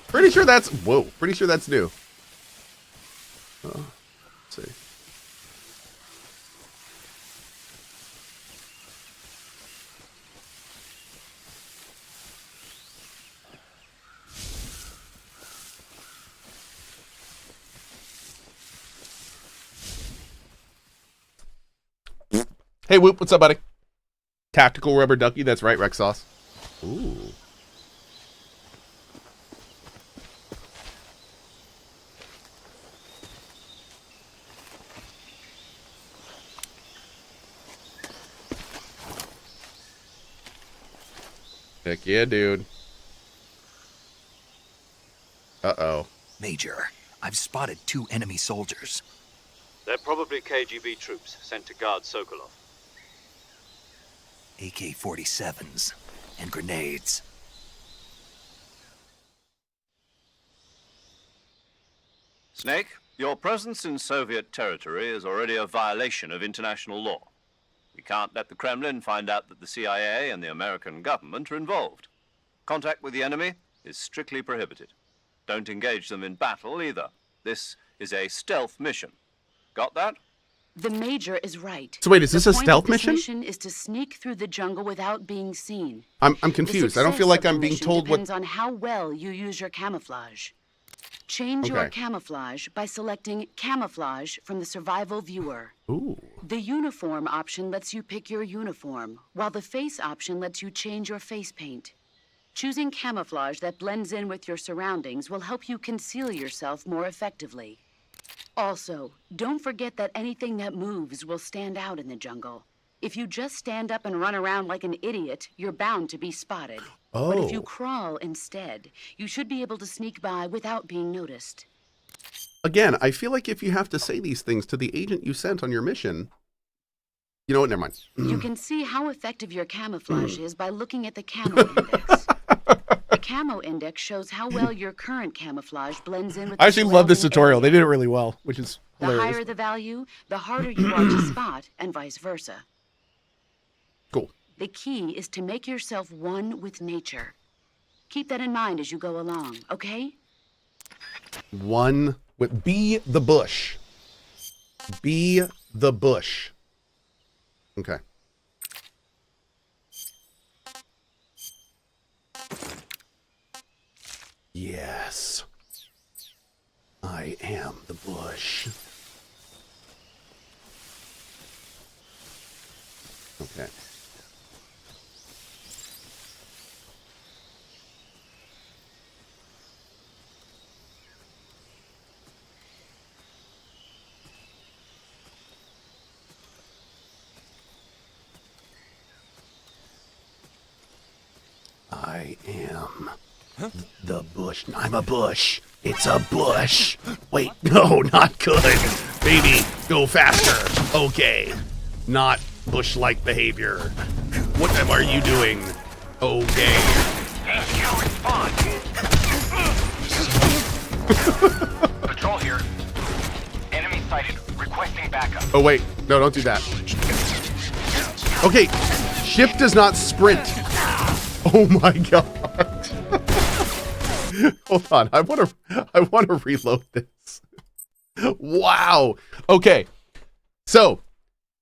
[SPEAKER 1] Pretty sure that's, whoa, pretty sure that's new. Let's see. Hey, Whoop, what's up, buddy? Tactical rubber ducky. That's right, Rex Sauce. Ooh. Heck yeah, dude. Uh-oh.
[SPEAKER 2] Major, I've spotted 2 enemy soldiers.
[SPEAKER 4] They're probably KGB troops sent to guard Sokolov.
[SPEAKER 2] AK-47s and grenades.
[SPEAKER 4] Snake, your presence in Soviet territory is already a violation of international law. We can't let the Kremlin find out that the CIA and the American government are involved. Contact with the enemy is strictly prohibited. Don't engage them in battle either. This is a stealth mission. Got that?
[SPEAKER 9] The Major is right.
[SPEAKER 1] So wait, is this
[SPEAKER 9] The
[SPEAKER 1] a
[SPEAKER 9] point
[SPEAKER 1] stealth
[SPEAKER 9] of this
[SPEAKER 1] mission?
[SPEAKER 9] mission is to sneak through the jungle without being seen.
[SPEAKER 1] I'm
[SPEAKER 9] The
[SPEAKER 1] confused. I don't
[SPEAKER 9] success
[SPEAKER 1] feel like
[SPEAKER 9] of the
[SPEAKER 1] I'm being
[SPEAKER 9] mission
[SPEAKER 1] told what...
[SPEAKER 9] depends on how well you use your camouflage. Change your
[SPEAKER 1] Okay.
[SPEAKER 9] camouflage by selecting Camouflage from the Survival Viewer.
[SPEAKER 1] Ooh.
[SPEAKER 9] The Uniform option lets you pick your uniform, while the Face option lets you change your face paint. Choosing camouflage that blends in with your surroundings will help you conceal yourself more effectively. Also, don't forget that anything that moves will stand out in the jungle. If you just stand up and run around like an idiot, you're bound to be spotted. But if you
[SPEAKER 1] Oh.
[SPEAKER 9] crawl instead, you should be able to sneak by without being noticed.
[SPEAKER 1] Again, I feel like if you have to say these things to the agent you sent on your mission... You know what? Never mind.
[SPEAKER 9] You can see how effective your camouflage is by looking at the camo index. The camo index shows how well your current camouflage blends in with
[SPEAKER 1] I
[SPEAKER 9] the
[SPEAKER 1] actually love this
[SPEAKER 9] surrounding
[SPEAKER 1] tutorial. They
[SPEAKER 9] area.
[SPEAKER 1] did it really well, which is
[SPEAKER 9] The
[SPEAKER 1] hilarious.
[SPEAKER 9] higher the value, the harder you are to spot, and vice versa.
[SPEAKER 1] Cool.
[SPEAKER 9] The key is to make yourself one with nature. Keep that in mind as you go along, okay?
[SPEAKER 1] One with... Be the bush. Be the bush. Okay. Yes. I am the bush. Okay. I am the bush. I'm a bush. It's a bush. Wait, no, not good. Baby, go faster. Okay. Not bush-like behavior. What are you doing? Okay.
[SPEAKER 3] HQ respond. Patrol here. Enemy sighted. Requesting backup.
[SPEAKER 1] Oh, wait. No, don't do that. Okay. Shift does not sprint. Oh my god. Hold on. I want to reload this. Wow. Okay. So,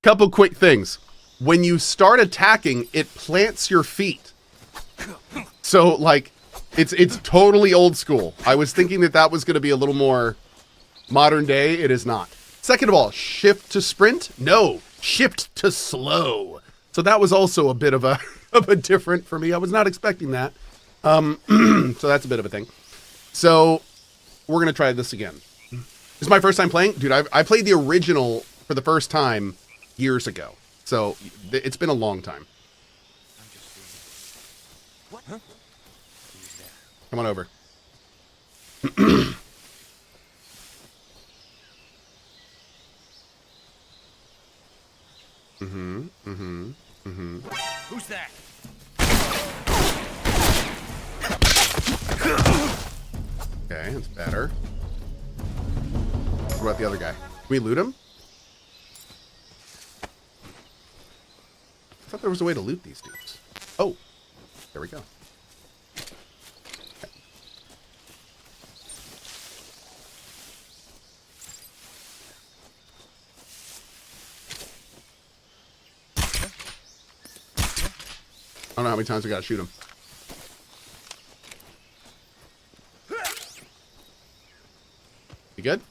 [SPEAKER 1] couple quick things. When you start attacking, it plants your feet. So, like, it's totally old school. I was thinking that was going to be a little more modern day. It is not. Second of all, shift to sprint? No, shift to slow. So that was also a bit of a different for me. I was not expecting that. So that's a bit of a thing. So we're going to try this again. This is my first time playing. Dude, I played the original for the first time years ago. So it's been a long time.
[SPEAKER 10] What? Huh?
[SPEAKER 1] Come on over.
[SPEAKER 10] Who's that?
[SPEAKER 1] Okay, that's better. What about the other guy? Can we loot him? I thought there was a way to loot these dudes. Oh, there we go. Okay. I don't know how many times I gotta shoot him. You good?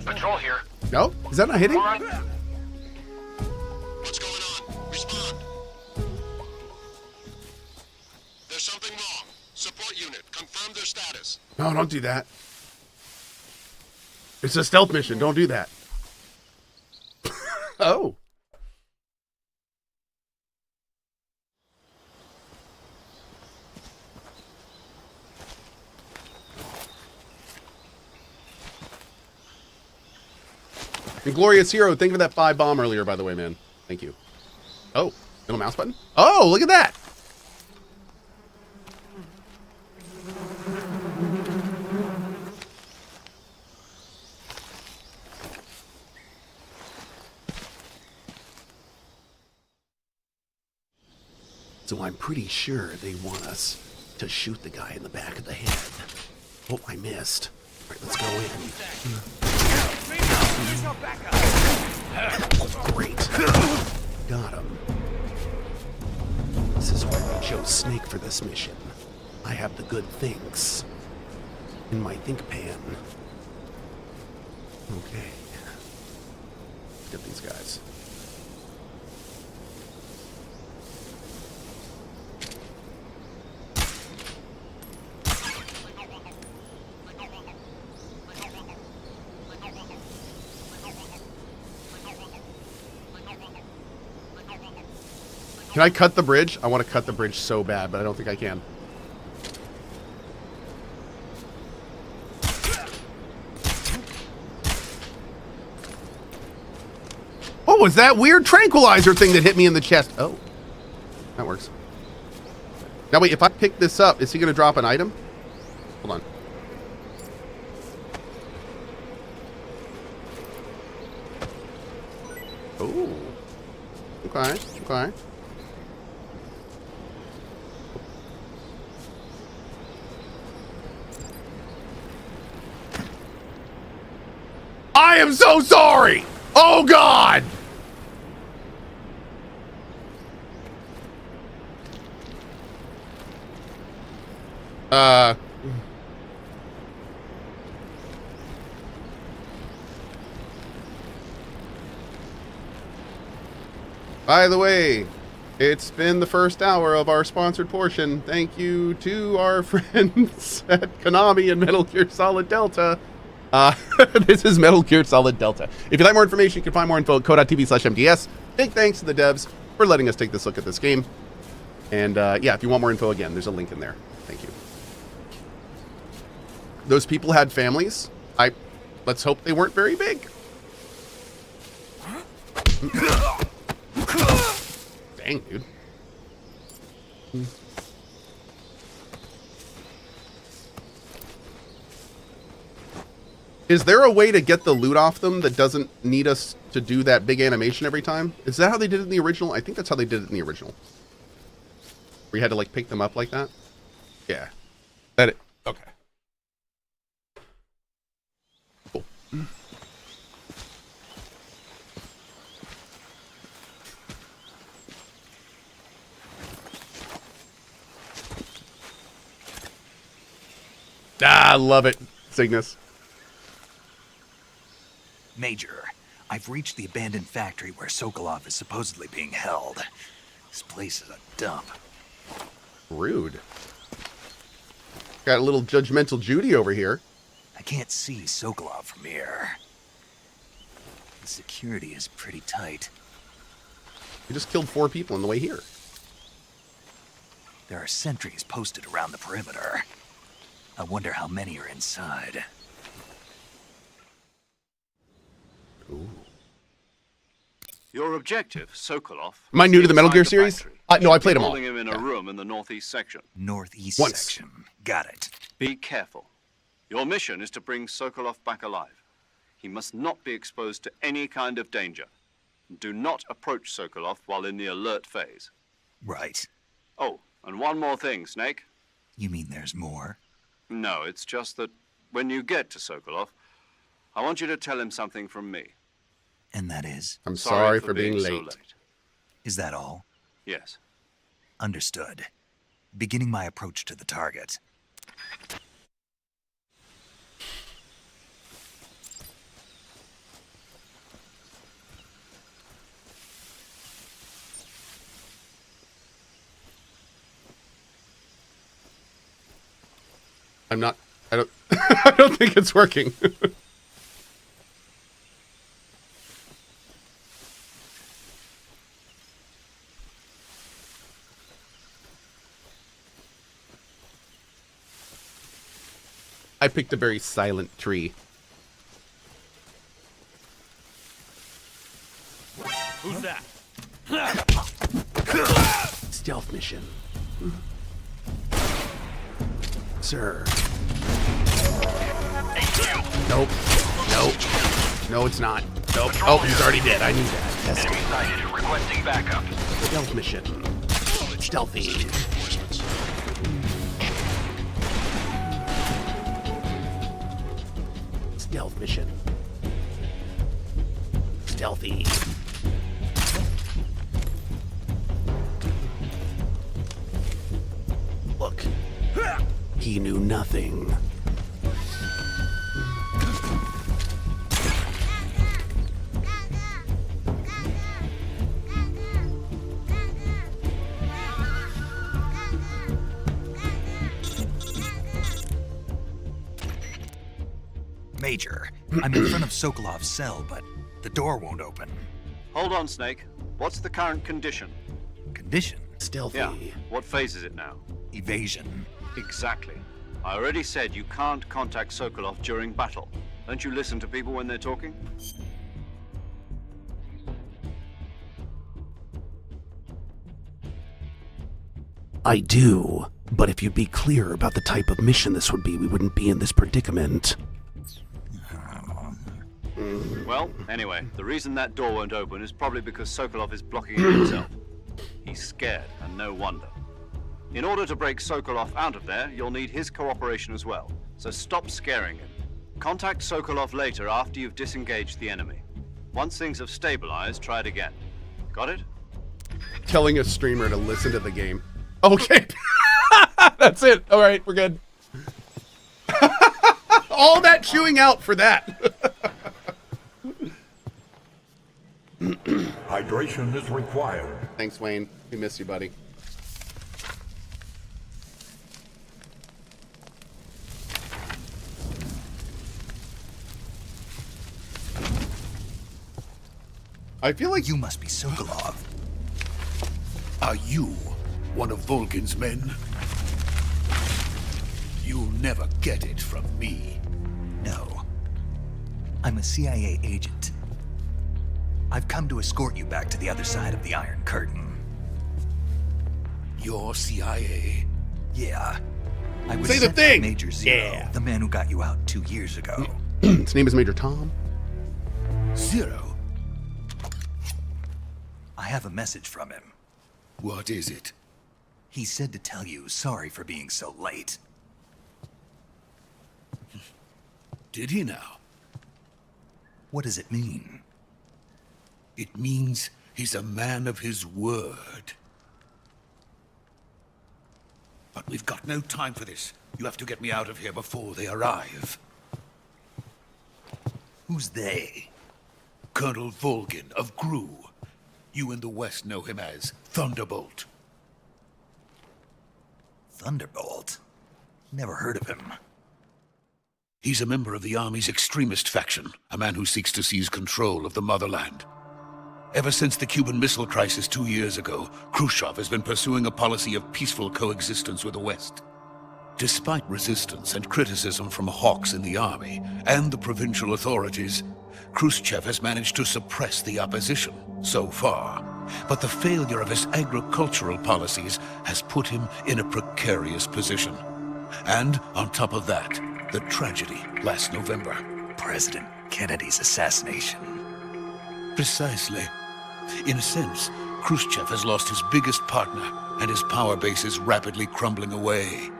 [SPEAKER 3] Patrol here.
[SPEAKER 1] No? Is that not hitting?
[SPEAKER 3] What's going on? Respond. There's something wrong. Support unit, confirm their status.
[SPEAKER 1] No, don't do that. It's a stealth mission. Don't do that. Oh. And Glorious Hero, thank you for that 5 bomb earlier, by the way, man. Thank you. Oh, little mouse button? Oh, look at that! So I'm pretty sure they want us to shoot the guy in the back of the head. Oh, I missed. All right, let's go in. Great. Got him. This is why we chose Snake for this mission. I have the good things in my think pan. Okay. Get these guys. Can I cut the bridge? I want to cut the bridge so bad, but I don't think I can. Oh, was that weird tranquilizer thing that hit me in the chest? Oh, that works. Now wait, if I pick this up, is he going to drop an item? Hold on. Oh. Okay, okay. I am so sorry! Oh, God! By the way, it's been the first hour of our sponsored portion. Thank you to our friends at Konami and Metal Gear Solid Delta. This is Metal Gear Solid Delta. If you'd like more information, you can find more info at Cohh.tv/MDS. Big thanks to the devs for letting us take this look at this game. And yeah, if you want more info, again, there's a link in there. Thank you. Those people had families. Let's hope they weren't very big. Dang, dude. Is there a way to get the loot off them that doesn't need us to do that big animation every time? Is that how they did it in the original? I think that's how they did it in the original. We had to like pick them up like that? Yeah. That it. Okay. Cool. Ah, I love it, Cygnus.
[SPEAKER 2] Major, I've reached the abandoned factory where Sokolov is supposedly being held. This place is a dump.
[SPEAKER 1] Rude. Got a little judgmental Judy over here.
[SPEAKER 2] I can't see Sokolov from here. The security is pretty tight.
[SPEAKER 1] We just killed 4 people on the way here.
[SPEAKER 2] There are sentries posted around the perimeter. I wonder how many are inside.
[SPEAKER 1] Ooh.
[SPEAKER 4] Your objective, Sokolov.
[SPEAKER 1] Am I new to the Metal Gear series? No, I played them all.
[SPEAKER 4] Holding him in a room in the northeast section.
[SPEAKER 2] Northeast
[SPEAKER 1] Once.
[SPEAKER 2] section. Got it.
[SPEAKER 4] Be careful. Your mission is to bring Sokolov back alive. He must not be exposed to any kind of danger. Do not approach Sokolov while in the alert phase.
[SPEAKER 2] Right.
[SPEAKER 4] Oh, and one more thing, Snake.
[SPEAKER 2] You mean there's more?
[SPEAKER 4] No, it's just that when you get to Sokolov, I want you to tell him something from me.
[SPEAKER 2] And that is?
[SPEAKER 1] I'm sorry for being
[SPEAKER 4] so
[SPEAKER 1] late.
[SPEAKER 4] late.
[SPEAKER 2] Is that all?
[SPEAKER 4] Yes.
[SPEAKER 2] Understood. Beginning my approach to the target.
[SPEAKER 1] I'm not... I don't... I don't think it's working. I picked a very silent tree.
[SPEAKER 5] Who's that?
[SPEAKER 1] Stealth mission. Sir. Nope. Nope. No, it's not. Nope. Oh, he's already dead. I knew that. Testing.
[SPEAKER 3] Requesting backup.
[SPEAKER 1] Stealth mission. Stealthy. Stealth mission. Stealthy. Look. He knew nothing.
[SPEAKER 2] Major, I'm in front of Sokolov's cell, but the door won't open.
[SPEAKER 4] Hold on, Snake. What's the current condition?
[SPEAKER 2] Condition?
[SPEAKER 1] Stealthy.
[SPEAKER 4] Yeah. What phase is it now?
[SPEAKER 2] Evasion.
[SPEAKER 4] Exactly. I already said you can't contact Sokolov during battle. Don't you listen to people when they're talking?
[SPEAKER 1] I do, but if you'd be clear about the type of mission this would be, we wouldn't be in this predicament.
[SPEAKER 4] Well, anyway, the reason that door won't open is probably because Sokolov is blocking it himself. He's scared, and no wonder. In order to break Sokolov out of there, you'll need his cooperation as well. So stop scaring him. Contact Sokolov later after you've disengaged the enemy. Once things have stabilized, try it again. Got it?
[SPEAKER 1] Telling a streamer to listen to the game. Okay. That's it. All right, we're good. All that chewing out for that.
[SPEAKER 10] Hydration is required.
[SPEAKER 1] Thanks, Wayne. We miss you, buddy. I feel like
[SPEAKER 2] you must be Sokolov.
[SPEAKER 10] Are you one of Volgin's men? You'll never get it from me.
[SPEAKER 2] No. I'm a CIA agent. I've come to escort you back to the other side of the Iron Curtain.
[SPEAKER 10] You're CIA?
[SPEAKER 2] Yeah. I was
[SPEAKER 1] Say the
[SPEAKER 2] sent by
[SPEAKER 1] thing!
[SPEAKER 2] Major Zero,
[SPEAKER 1] Yeah.
[SPEAKER 2] the man who got you out 2 years ago.
[SPEAKER 1] His name is Major Tom.
[SPEAKER 10] Zero?
[SPEAKER 2] I have a message from him.
[SPEAKER 10] What is it?
[SPEAKER 2] He said to tell you sorry for being so late.
[SPEAKER 10] Did he now?
[SPEAKER 2] What does it mean?
[SPEAKER 10] It means he's a man of his word. But we've got no time for this. You have to get me out of here before they arrive.
[SPEAKER 2] Who's they?
[SPEAKER 10] Colonel Volgin of Gru. You in the West know him as Thunderbolt.
[SPEAKER 2] Thunderbolt? Never heard of him.
[SPEAKER 10] He's a member of the Army's extremist faction, a man who seeks to seize control of the motherland. Ever since the Cuban Missile Crisis 2 years ago, Khrushchev has been pursuing a policy of peaceful coexistence with the West. Despite resistance and criticism from hawks in the army and the provincial authorities, Khrushchev has managed to suppress the opposition so far. But the failure of his agricultural policies has put him in a precarious position. And on top of that, the tragedy last November.
[SPEAKER 2] President Kennedy's assassination.
[SPEAKER 10] Precisely. In a sense, Khrushchev has lost his biggest partner, and his power base is rapidly crumbling away.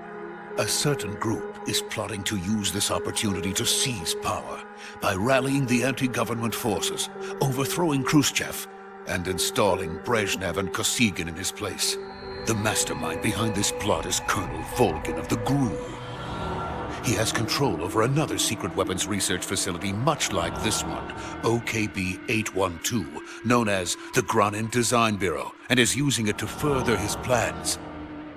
[SPEAKER 10] A certain group is plotting to use this opportunity to seize power by rallying the anti-government forces, overthrowing Khrushchev, and installing Brezhnev and Kosygin in his place. The mastermind behind this plot is Colonel Volgin of the Gru. He has control over another secret weapons research facility much like this one, OKB-812, known as the Granin Design Bureau, and is using it to further his plans.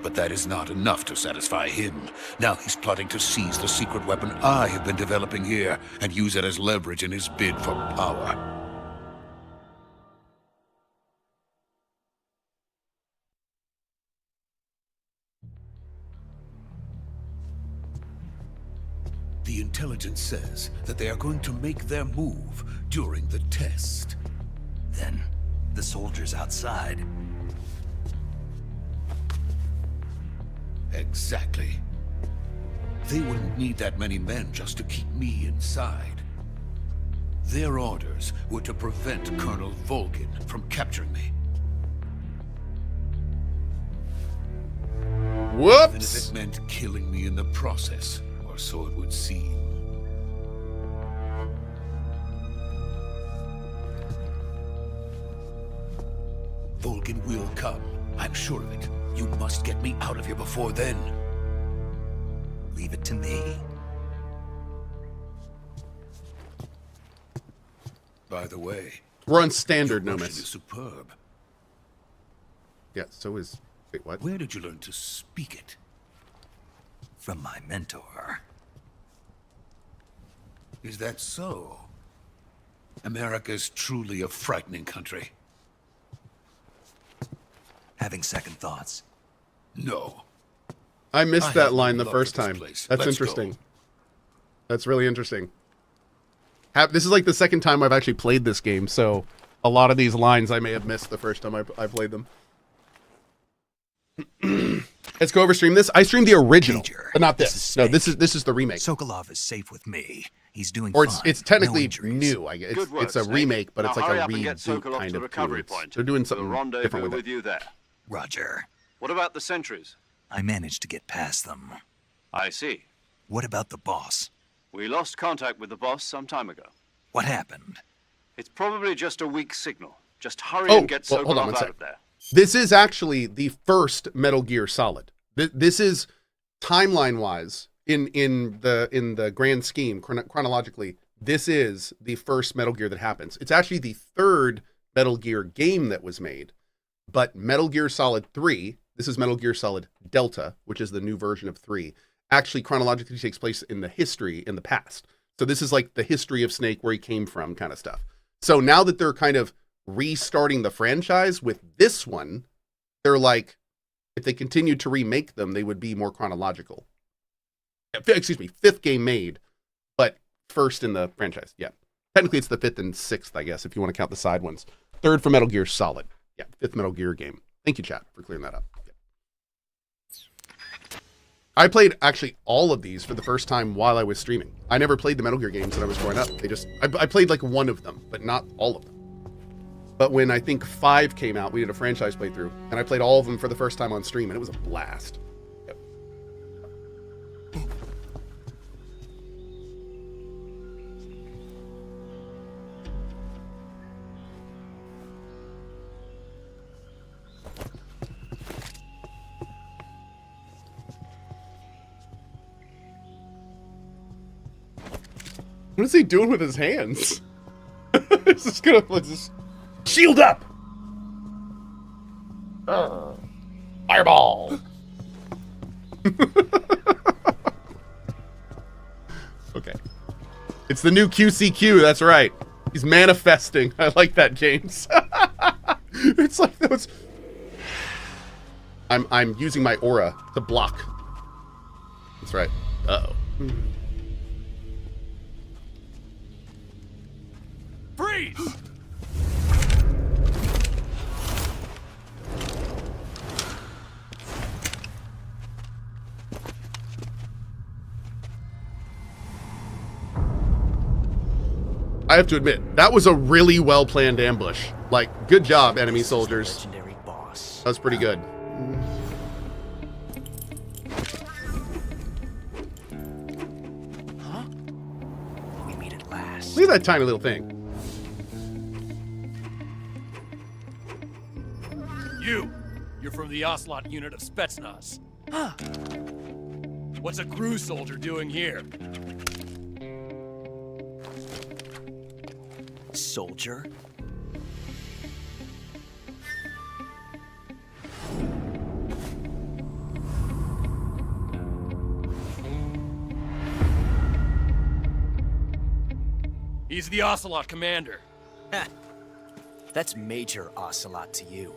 [SPEAKER 10] But that is not enough to satisfy him. Now he's plotting to seize the secret weapon I have been developing here and use it as leverage in his bid for power. The intelligence says that they are going to make their move during the test.
[SPEAKER 2] Then, the soldiers outside.
[SPEAKER 10] Exactly. They wouldn't need that many men just to keep me inside. Their orders were to prevent Colonel Volgin from capturing me. Even if
[SPEAKER 1] Whoops!
[SPEAKER 10] it meant killing me in the process, or so it would seem. Volgin will come. I'm sure of it. You must get me out of here before then.
[SPEAKER 2] Leave it to me.
[SPEAKER 10] By the way,
[SPEAKER 1] We're on standard,
[SPEAKER 10] your Russian
[SPEAKER 1] Nomis.
[SPEAKER 10] is superb.
[SPEAKER 1] Yeah, so is... Wait, what?
[SPEAKER 10] Where did you learn to speak it?
[SPEAKER 2] From my mentor.
[SPEAKER 10] Is that so? America's truly a frightening country.
[SPEAKER 2] Having second thoughts.
[SPEAKER 10] No.
[SPEAKER 1] I missed
[SPEAKER 10] I
[SPEAKER 1] that
[SPEAKER 10] have
[SPEAKER 1] line
[SPEAKER 10] no
[SPEAKER 1] the
[SPEAKER 10] love
[SPEAKER 1] first
[SPEAKER 10] for this
[SPEAKER 1] time.
[SPEAKER 10] place.
[SPEAKER 1] That's
[SPEAKER 10] Let's
[SPEAKER 1] interesting.
[SPEAKER 10] go.
[SPEAKER 1] That's really interesting. This is like the second time I've actually played this game, so a lot of these lines I may have missed the first time I played them. Let's go over stream this. I streamed the original,
[SPEAKER 2] Major,
[SPEAKER 1] but not
[SPEAKER 2] this
[SPEAKER 1] this.
[SPEAKER 2] is
[SPEAKER 1] No,
[SPEAKER 2] Snake.
[SPEAKER 1] this is the remake.
[SPEAKER 2] Sokolov is safe with me. He's doing
[SPEAKER 1] Or
[SPEAKER 2] fine.
[SPEAKER 1] it's technically
[SPEAKER 2] no injuries.
[SPEAKER 1] new. I guess
[SPEAKER 4] Good work,
[SPEAKER 1] it's a
[SPEAKER 4] Snake.
[SPEAKER 1] remake, but it's
[SPEAKER 4] Now
[SPEAKER 1] like
[SPEAKER 4] hurry
[SPEAKER 1] a
[SPEAKER 4] up and get
[SPEAKER 1] reboot
[SPEAKER 4] Sokolov
[SPEAKER 1] kind
[SPEAKER 4] to
[SPEAKER 1] of.
[SPEAKER 4] the recovery
[SPEAKER 1] too.
[SPEAKER 4] point.
[SPEAKER 1] They're doing
[SPEAKER 4] We'll
[SPEAKER 1] something
[SPEAKER 4] rendezvous
[SPEAKER 1] different with
[SPEAKER 4] with
[SPEAKER 1] it.
[SPEAKER 4] you there.
[SPEAKER 2] Roger.
[SPEAKER 4] What about the sentries?
[SPEAKER 2] I managed to get past them.
[SPEAKER 4] I see.
[SPEAKER 2] What about the boss?
[SPEAKER 4] We lost contact with the boss some time ago.
[SPEAKER 2] What happened?
[SPEAKER 4] It's probably just a weak signal. Just hurry
[SPEAKER 1] Oh,
[SPEAKER 4] and get
[SPEAKER 1] well, hold on
[SPEAKER 4] Sokolov
[SPEAKER 1] one
[SPEAKER 4] out
[SPEAKER 1] sec.
[SPEAKER 4] of there.
[SPEAKER 1] This is actually the first Metal Gear Solid. This is timeline-wise in the grand scheme chronologically. This is the first Metal Gear that happens. It's actually the third Metal Gear game that was made, but Metal Gear Solid 3. This is Metal Gear Solid Delta, which is the new version of 3. Actually, chronologically takes place in the history in the past. So this is like the history of Snake, where he came from, kind of stuff. So now that they're kind of restarting the franchise with this one, they're like, if they continued to remake them, they would be more chronological. Excuse me, fifth game made, but first in the franchise. Yeah. Technically, it's the fifth and sixth, I guess, if you want to count the side ones. Third for Metal Gear Solid. Yeah, fifth Metal Gear game. Thank you, chat, for clearing that up. Yeah. I played actually all of these for the first time while I was streaming. I never played the Metal Gear games when I was growing up. I played like one of them, but not all of them. But when I think 5 came out, we did a franchise playthrough, and I played all of them for the first time on stream, and it was a blast. Yep. What is he doing with his hands? It's just gonna just shield up. Fireball. Okay. It's the new QCQ, that's right. He's manifesting. I like that, James. It's like those. I'm using my aura to block. That's right. Uh-oh.
[SPEAKER 5] Freeze!
[SPEAKER 1] I have to admit, that was a really well-planned ambush. Like, good job, enemy soldiers.
[SPEAKER 5] Legendary boss.
[SPEAKER 1] That was pretty good.
[SPEAKER 5] Huh? We meet at last.
[SPEAKER 1] Look at that tiny little thing.
[SPEAKER 11] You're from the Ocelot unit of Spetsnaz. Huh. What's a crew soldier doing here?
[SPEAKER 5] Soldier?
[SPEAKER 11] He's the Ocelot commander.
[SPEAKER 12] That's Major Ocelot to you.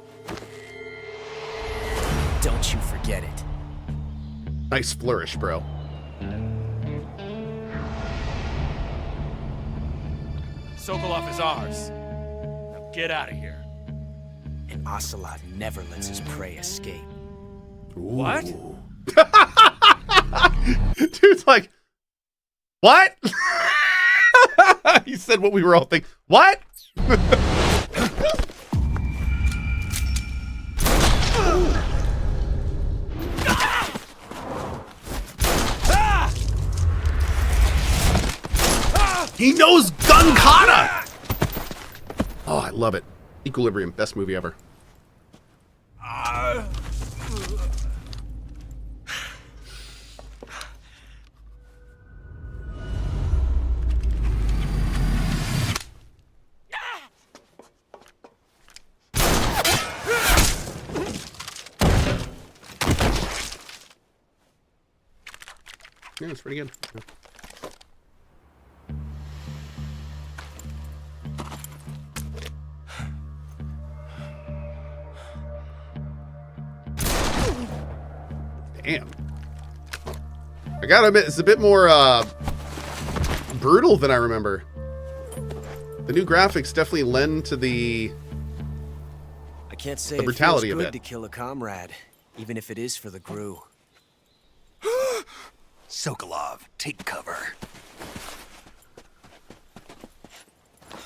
[SPEAKER 12] Don't you forget it.
[SPEAKER 1] Nice flourish, bro.
[SPEAKER 11] Sokolov is ours. Now get out of here.
[SPEAKER 12] And Ocelot never lets his prey escape.
[SPEAKER 11] What?
[SPEAKER 1] Dude's like, what? He said what we were all thinking. What? He knows gun kata! Oh, I love it. Equilibrium, best movie ever. Yeah, it's pretty good. Damn. I gotta admit, it's a bit more brutal than I remember. The new graphics definitely lend to the
[SPEAKER 12] I can't say
[SPEAKER 1] brutality
[SPEAKER 12] it
[SPEAKER 1] of
[SPEAKER 12] feels
[SPEAKER 1] it.
[SPEAKER 12] good to kill a comrade, even if it is for the GRU.
[SPEAKER 2] Sokolov, take cover.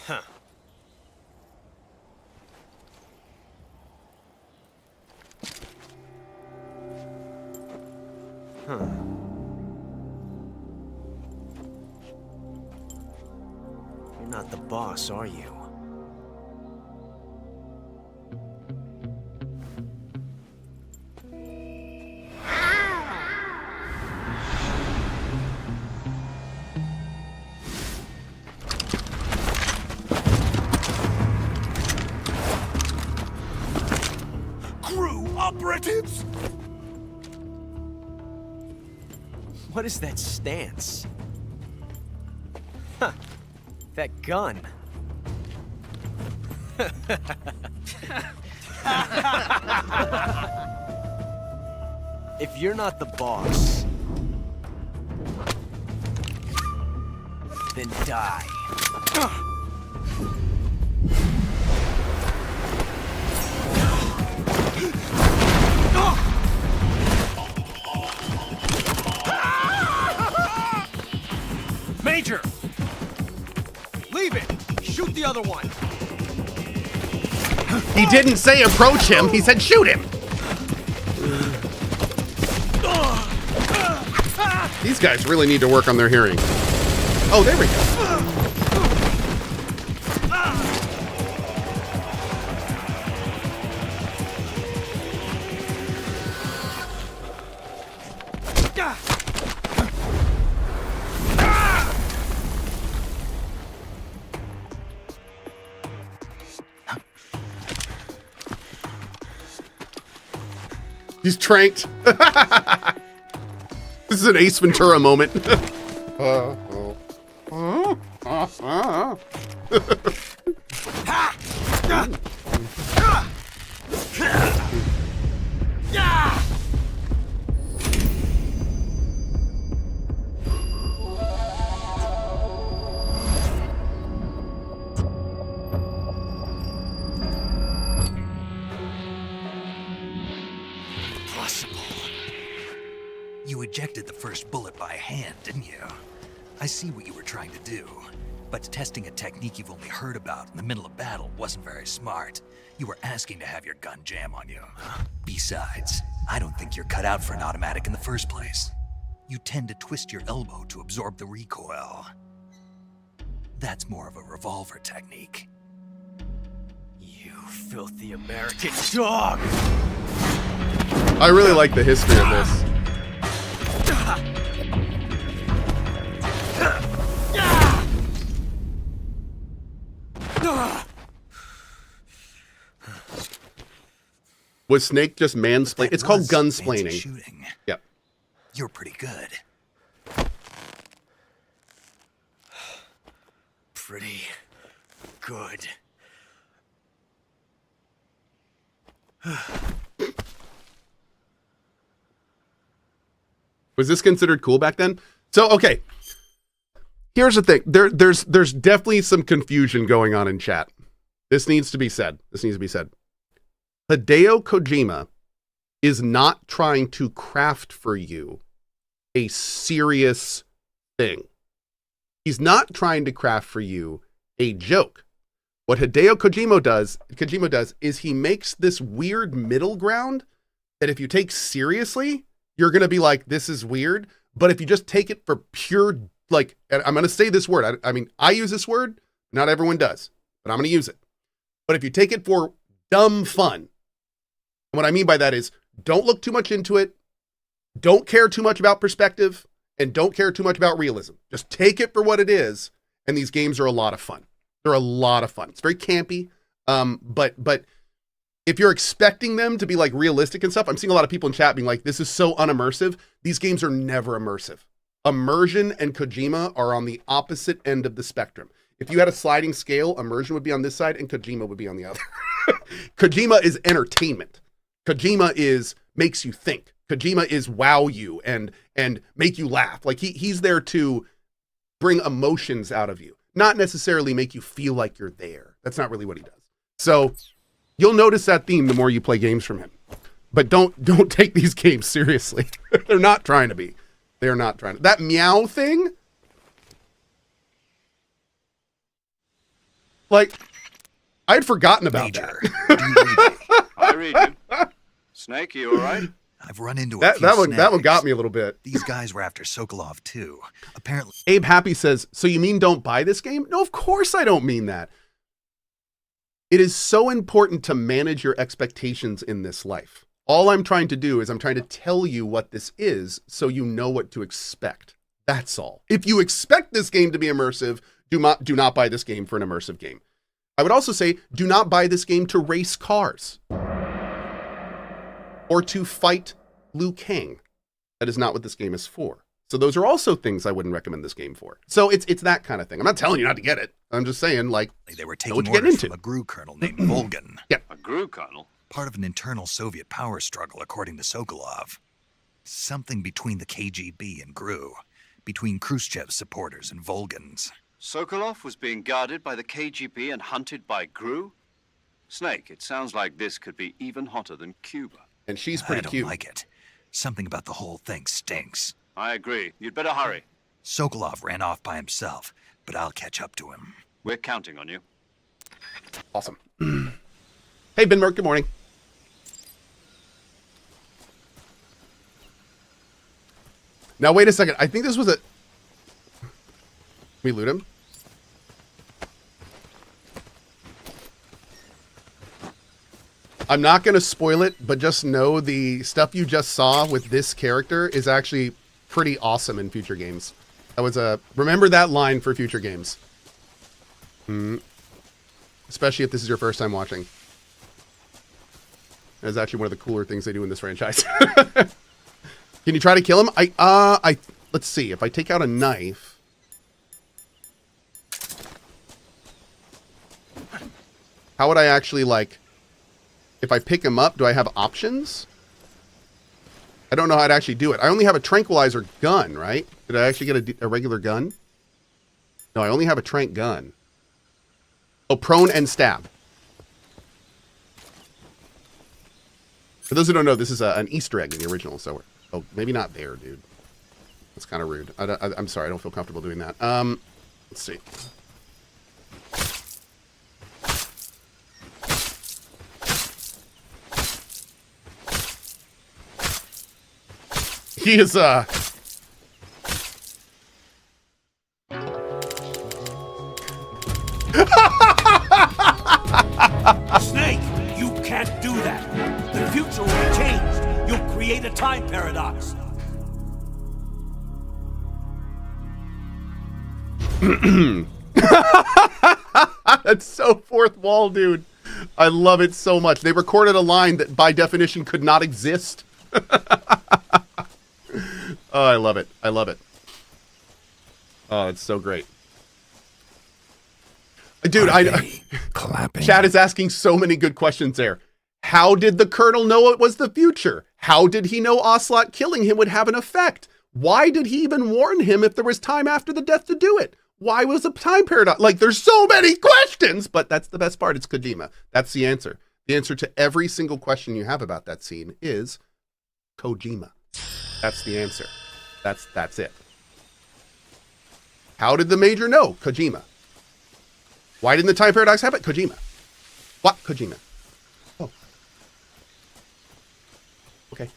[SPEAKER 12] Huh. Huh. You're not the boss, are you?
[SPEAKER 2] GRU operatives!
[SPEAKER 12] What is that stance? Huh. That gun. If you're not the boss, then die.
[SPEAKER 11] Major!
[SPEAKER 12] Leave it! Shoot the other one!
[SPEAKER 1] He didn't say approach him, he said shoot him! These guys really need to work on their hearing. Oh, there we go. He's tranked. This is an Ace Ventura moment.
[SPEAKER 2] You ejected the first bullet by hand, didn't you? I see what you were trying to do. But testing a technique you've only heard about in the middle of battle wasn't very smart. You were asking to have your gun jam on you. Besides, I don't think you're cut out for an automatic in the first place. You tend to twist your elbow to absorb the recoil. That's more of a revolver technique.
[SPEAKER 12] You filthy American dog!
[SPEAKER 1] I really like the history of this. Was Snake just mansplaining? It's called gunsplaining.
[SPEAKER 2] Shooting.
[SPEAKER 1] Yep.
[SPEAKER 2] You're pretty good.
[SPEAKER 12] pretty good.
[SPEAKER 1] Was this considered cool back then? So, okay. Here's the thing. There's definitely some confusion going on in chat. This needs to be said. Hideo Kojima is not trying to craft for you a serious thing. He's not trying to craft for you a joke. What Hideo Kojima does is he makes this weird middle ground that if you take seriously, you're going to be like, this is weird. But if you just take it for pure, like, and I'm going to say this word. I mean, I use this word. Not everyone does, but I'm going to use it. But if you take it for dumb fun, and what I mean by that is don't look too much into it. Don't care too much about perspective and don't care too much about realism. Just take it for what it is. And these games are a lot of fun. They're a lot of fun. It's very campy. But if you're expecting them to be like realistic and stuff, I'm seeing a lot of people in chat being like, this is so unimmersive. These games are never immersive. Immersion and Kojima are on the opposite end of the spectrum. If you had a sliding scale, immersion would be on this side and Kojima would be on the other. Kojima is entertainment. Kojima makes you think. Kojima is wow you and make you laugh. Like he's there to bring emotions out of you, not necessarily make you feel like you're there. That's not really what he does. So you'll notice that theme the more you play games from him. But don't take these games seriously. They're not trying to be. They're not trying to. That meow thing, like, I'd forgotten about that.
[SPEAKER 4] I read you. Snake, you all right?
[SPEAKER 2] I've run into
[SPEAKER 1] that one got me a little bit.
[SPEAKER 2] These guys were after Sokolov too. Apparently.
[SPEAKER 1] Abe Happy says, so you mean don't buy this game? No, of course I don't mean that. It is so important to manage your expectations in this life. All I'm trying to do is I'm trying to tell you what this is so you know what to expect. That's all. If you expect this game to be immersive, do not buy this game for an immersive game. I would also say, do not buy this game to race cars or to fight Liu Kang. That is not what this game is for. So those are also things I wouldn't recommend this game for. So it's that kind of thing. I'm not telling you not to get it. I'm just saying, like,
[SPEAKER 2] they were taking orders from a GRU colonel named Volgan.
[SPEAKER 1] Yeah.
[SPEAKER 4] A GRU colonel?
[SPEAKER 2] Part of an internal Soviet power struggle, according to Sokolov. Something between the KGB and GRU. Between Khrushchev's supporters and Volgan's.
[SPEAKER 4] Sokolov was being guarded by the KGB and hunted by GRU? Snake, it sounds like this could be even hotter than Cuba.
[SPEAKER 1] And she's pretty cute.
[SPEAKER 2] I don't like it. Something about the whole thing stinks.
[SPEAKER 4] I agree. You'd better hurry.
[SPEAKER 2] Sokolov ran off by himself, but I'll catch up to him.
[SPEAKER 4] We're counting on you.
[SPEAKER 1] Awesome. Hey, Ben Merck, good morning. Now, wait a second. I think this was a... Can we loot him? I'm not going to spoil it, but just know the stuff you just saw with this character is actually pretty awesome in future games. That was a... Remember that line for future games. Especially if this is your first time watching. That is actually one of the cooler things they do in this franchise. Can you try to kill him? Let's see. If I take out a knife... How would I actually, like... If I pick him up, do I have options? I don't know how to actually do it. I only have a tranquilizer gun, right? Did I actually get a regular gun? No, I only have a tranq gun. Oh, prone and stab. For those who don't know, this is an Easter egg in the original, so... Oh, maybe not there, dude. That's kind of rude. I'm sorry, I don't feel comfortable doing that. Let's see. He is,
[SPEAKER 13] Snake, you can't do that. The future will be changed. You'll create a time paradox.
[SPEAKER 1] That's so fourth wall, dude. I love it so much. They recorded a line that by definition could not exist. Oh, I love it. I love it. Oh, it's so great. Dude, I
[SPEAKER 14] clapping.
[SPEAKER 1] Chad is asking so many good questions there. How did the Colonel know it was the future? How did he know Ocelot killing him would have an effect? Why did he even warn him if there was time after the death to do it? Why was a time paradox? Like, there's so many questions, but that's the best part. It's Kojima. That's the answer. The answer to every single question you have about that scene is Kojima. That's the answer. That's it. How did the Major know? Kojima. Why didn't the time paradox happen? Kojima. What? Kojima. Oh. Okay.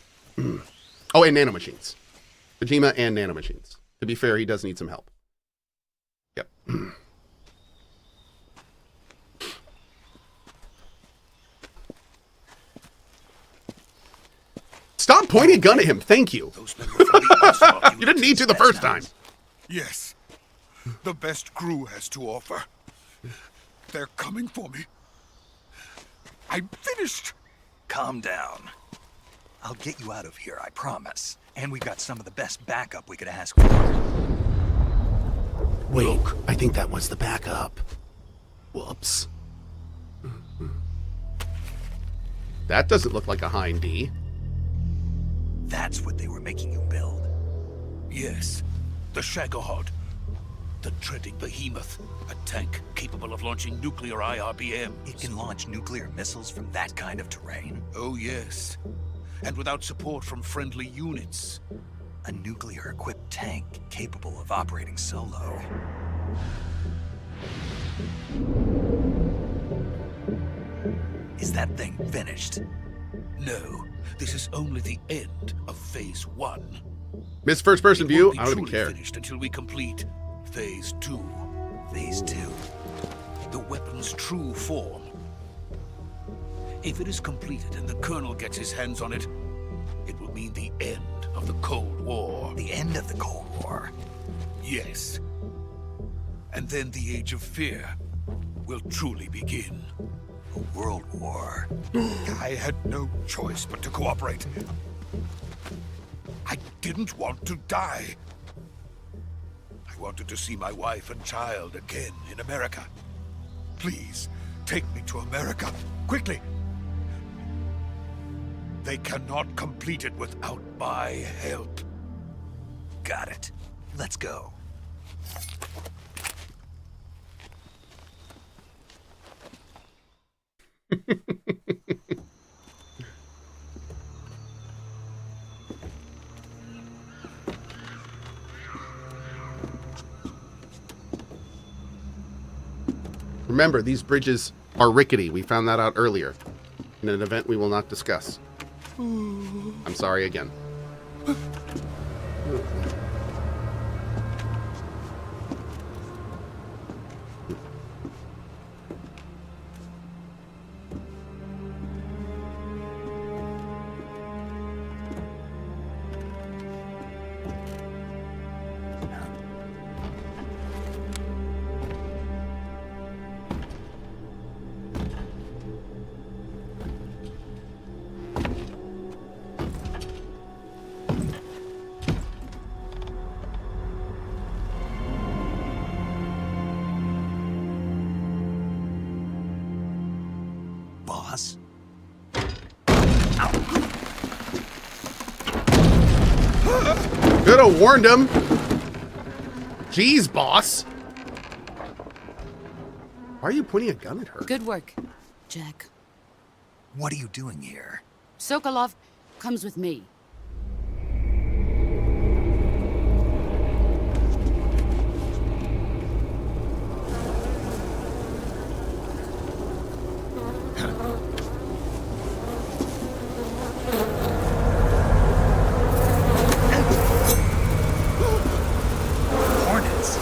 [SPEAKER 1] Oh, and nanomachines. Kojima and nanomachines. To be fair, he does need some help. Yep. Stop pointing a gun at him. Thank you. You didn't need to the first time.
[SPEAKER 10] Yes. The best crew has to offer. They're coming for me. I'm finished.
[SPEAKER 2] Calm down. I'll get you out of here, I promise. And we've got some of the best backup we could ask for.
[SPEAKER 1] Wait, I think that was the backup. Whoops. That doesn't look like a Hind D.
[SPEAKER 2] That's what they were making you build.
[SPEAKER 10] Yes. The Shagohod. The treading behemoth. A tank capable of launching nuclear IRBMs.
[SPEAKER 2] It can launch nuclear missiles from that kind of terrain?
[SPEAKER 10] Oh, yes. And without support from friendly units.
[SPEAKER 2] A nuclear-equipped tank capable of operating solo. Is that thing finished?
[SPEAKER 10] No. This is only the end of Phase 1.
[SPEAKER 1] Miss first-person view? I don't even
[SPEAKER 10] It won't be
[SPEAKER 1] care.
[SPEAKER 10] truly finished until we complete Phase 2.
[SPEAKER 2] Phase 2?
[SPEAKER 10] The weapon's true form. If it is completed and the Colonel gets his hands on it, it will mean the end of the Cold War.
[SPEAKER 2] The end of the Cold War?
[SPEAKER 10] Yes. And then the Age of Fear will truly begin.
[SPEAKER 2] A world war.
[SPEAKER 10] I had no choice but to cooperate. I didn't want to die. I wanted to see my wife and child again in America. Please, take me to America, quickly. They cannot complete it without my help.
[SPEAKER 2] Got it. Let's go.
[SPEAKER 1] Remember, these bridges are rickety. We found that out earlier in an event we will not discuss. I'm sorry again.
[SPEAKER 2] Boss?
[SPEAKER 1] Could have warned him. Jeez, boss. Why are you pointing a gun at her?
[SPEAKER 15] Good work, Jack.
[SPEAKER 2] What are you doing here?
[SPEAKER 15] Sokolov comes with me.
[SPEAKER 2] Hornets?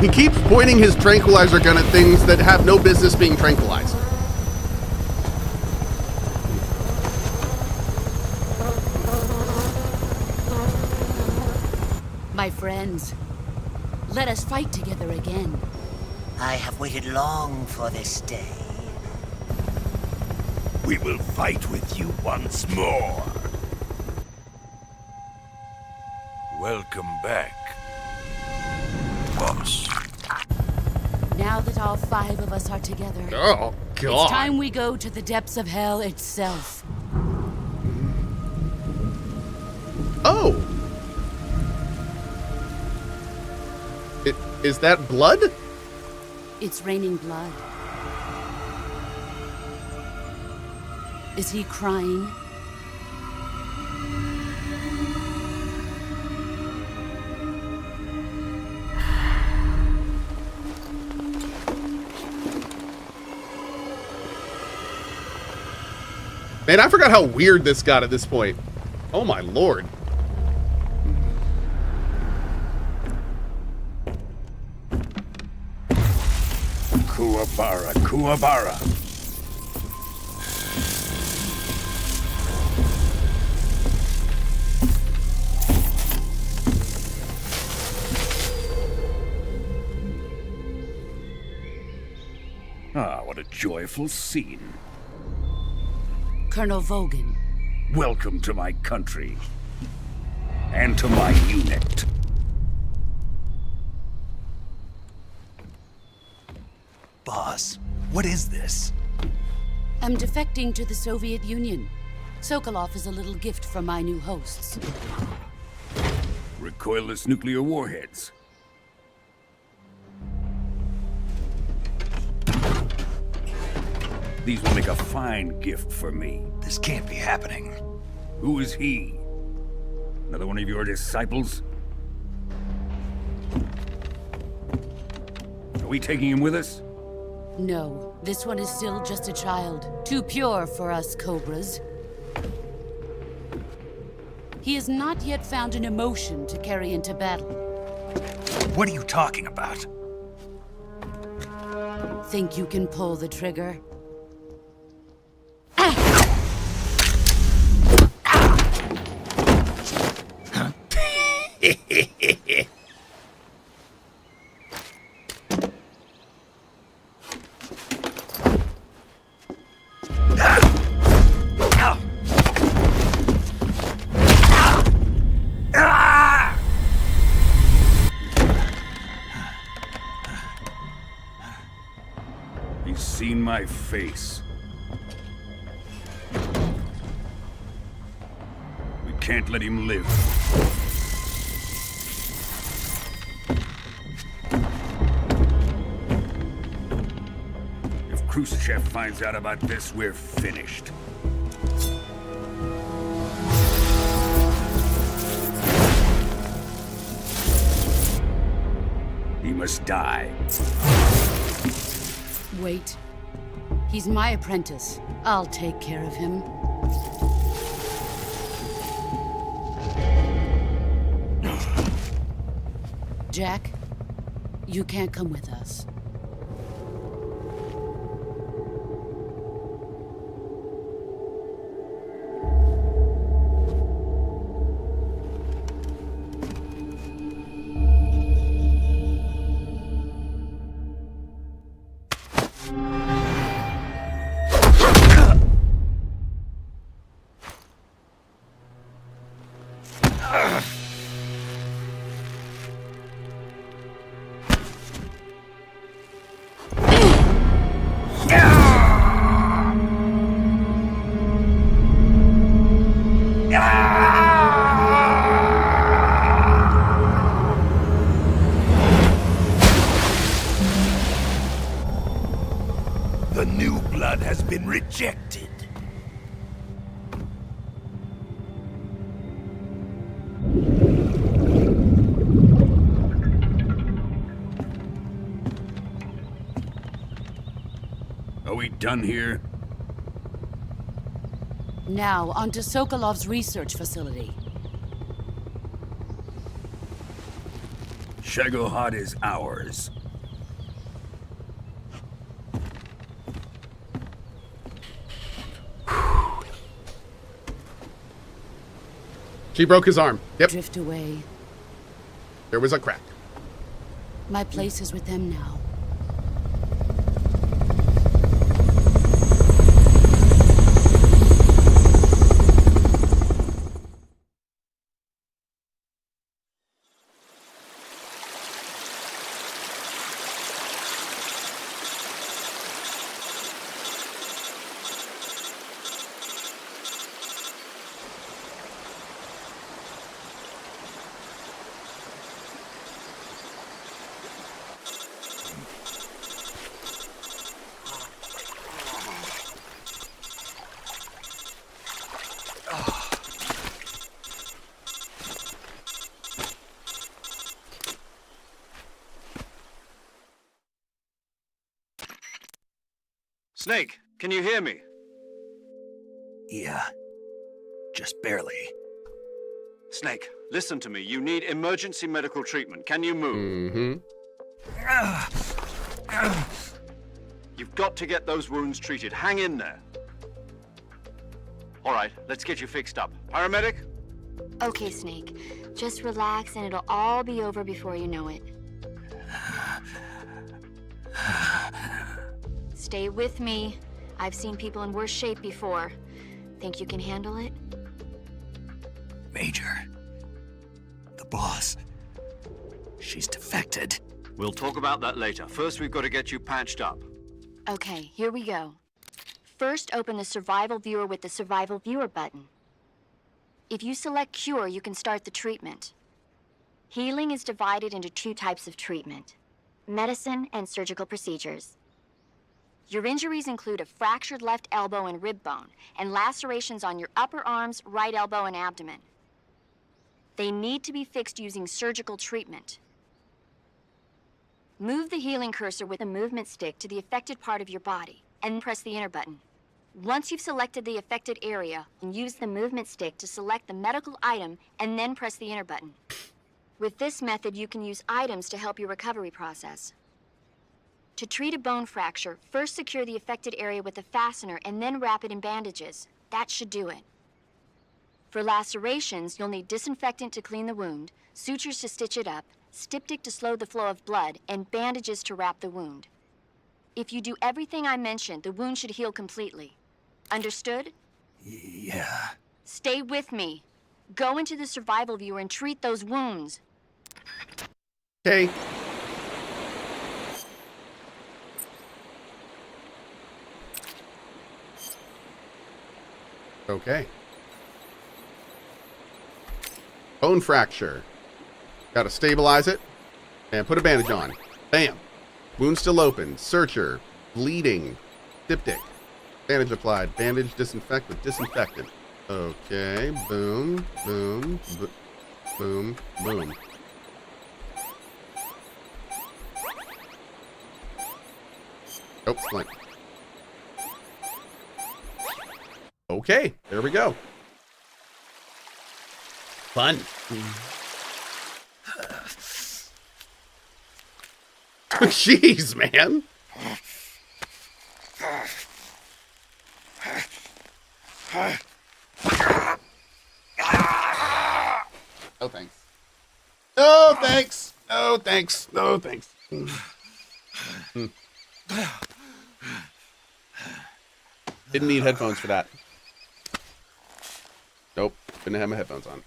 [SPEAKER 1] He keeps pointing his tranquilizer gun at things that have no business being tranquilized.
[SPEAKER 15] My friends, let us fight together again.
[SPEAKER 14] I have waited long for this day.
[SPEAKER 13] We will fight with you once more. Welcome back, boss.
[SPEAKER 15] Now that all 5 of us are together,
[SPEAKER 1] Oh, God.
[SPEAKER 15] it's time we go to the depths of hell itself.
[SPEAKER 1] Oh! Is that blood?
[SPEAKER 15] It's raining blood. Is he crying?
[SPEAKER 1] Man, I forgot how weird this got at this point. Oh my lord.
[SPEAKER 13] Kuwabara, Kuwabara. Ah, what a joyful scene.
[SPEAKER 15] Colonel Vogan.
[SPEAKER 13] Welcome to my country. And to my unit.
[SPEAKER 2] Boss, what is this?
[SPEAKER 15] I'm defecting to the Soviet Union. Sokolov is a little gift from my new hosts.
[SPEAKER 13] Recoilless nuclear warheads. These will make a fine gift for me.
[SPEAKER 2] This can't be happening.
[SPEAKER 13] Who is he? Another one of your disciples? Are we taking him with us?
[SPEAKER 15] No, this one is still just a child. Too pure for us Cobras. He has not yet found an emotion to carry into battle.
[SPEAKER 2] What are you talking about?
[SPEAKER 15] Think you can pull the trigger?
[SPEAKER 13] He's seen my face. We can't let him live. If Khrushchev finds out about this, we're finished. He must die.
[SPEAKER 15] Wait. He's my apprentice. I'll take care of him. Jack, you can't come with us.
[SPEAKER 13] The new blood has been rejected. Are we done here?
[SPEAKER 15] Now, onto Sokolov's research facility.
[SPEAKER 13] Shagohod is ours.
[SPEAKER 1] She broke his arm. Yep.
[SPEAKER 15] Drift away.
[SPEAKER 1] There was a crack.
[SPEAKER 15] My place is with them now.
[SPEAKER 4] Snake, can you hear me?
[SPEAKER 2] Yeah. Just barely.
[SPEAKER 4] Snake, listen to me. You need emergency medical treatment. Can you move? You've got to get those wounds treated. Hang in there. All right, let's get you fixed up. Paramedic?
[SPEAKER 8] Okay, Snake. Just relax and it'll all be over before you know it. Stay with me. I've seen people in worse shape before. Think you can handle it?
[SPEAKER 2] Major. The boss. She's defected.
[SPEAKER 4] We'll talk about that later. First, we've got to get you patched up.
[SPEAKER 8] Okay, here we go. First, open the survival viewer with the survival viewer button. If you select cure, you can start the treatment. Healing is divided into 2 types of treatment: medicine and surgical procedures. Your injuries include a fractured left elbow and rib bone, and lacerations on your upper arms, right elbow, and abdomen. They need to be fixed using surgical treatment. Move the healing cursor with a movement stick to the affected part of your body, and press the enter button. Once you've selected the affected area, use the movement stick to select the medical item, and then press the enter button. With this method, you can use items to help your recovery process. To treat a bone fracture, first secure the affected area with a fastener and then wrap it in bandages. That should do it. For lacerations, you'll need disinfectant to clean the wound, sutures to stitch it up, styptic to slow the flow of blood, and bandages to wrap the wound. If you do everything I mentioned, the wound should heal completely. Understood?
[SPEAKER 2] Yeah.
[SPEAKER 8] Stay with me. Go into the survival viewer and treat those wounds.
[SPEAKER 1] Okay. Okay. Bone fracture. Gotta stabilize it. And put a bandage on. Bam. Wound still open. Searcher. Bleeding. Styptic. Bandage applied. Bandage disinfect with disinfectant. Okay. Boom. Boom. Boom. Boom. Oh, blank. Okay, there we go. Fun. Jeez, man. Oh, thanks. Oh, thanks. Oh, thanks. Oh, thanks. Didn't need headphones for that. Nope, didn't have my headphones on.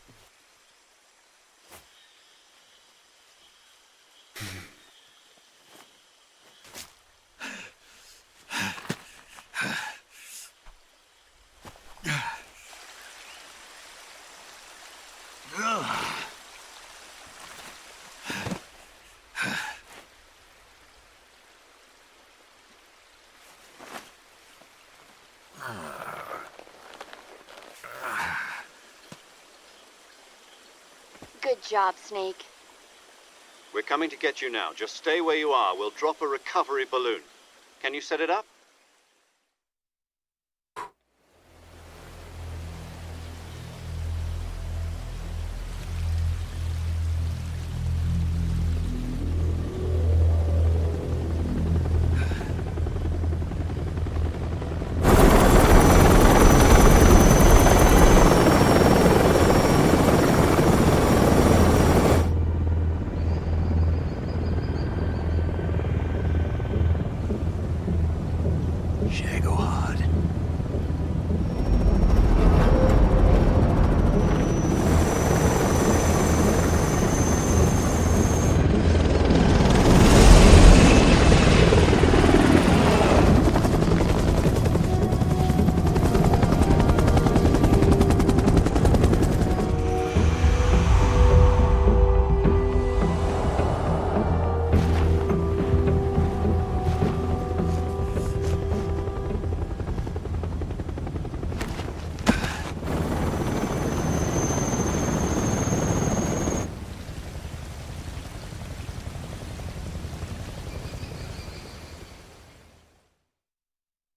[SPEAKER 8] Good job, Snake.
[SPEAKER 4] We're coming to get you now. Just stay where you are. We'll drop a recovery balloon. Can you set it up?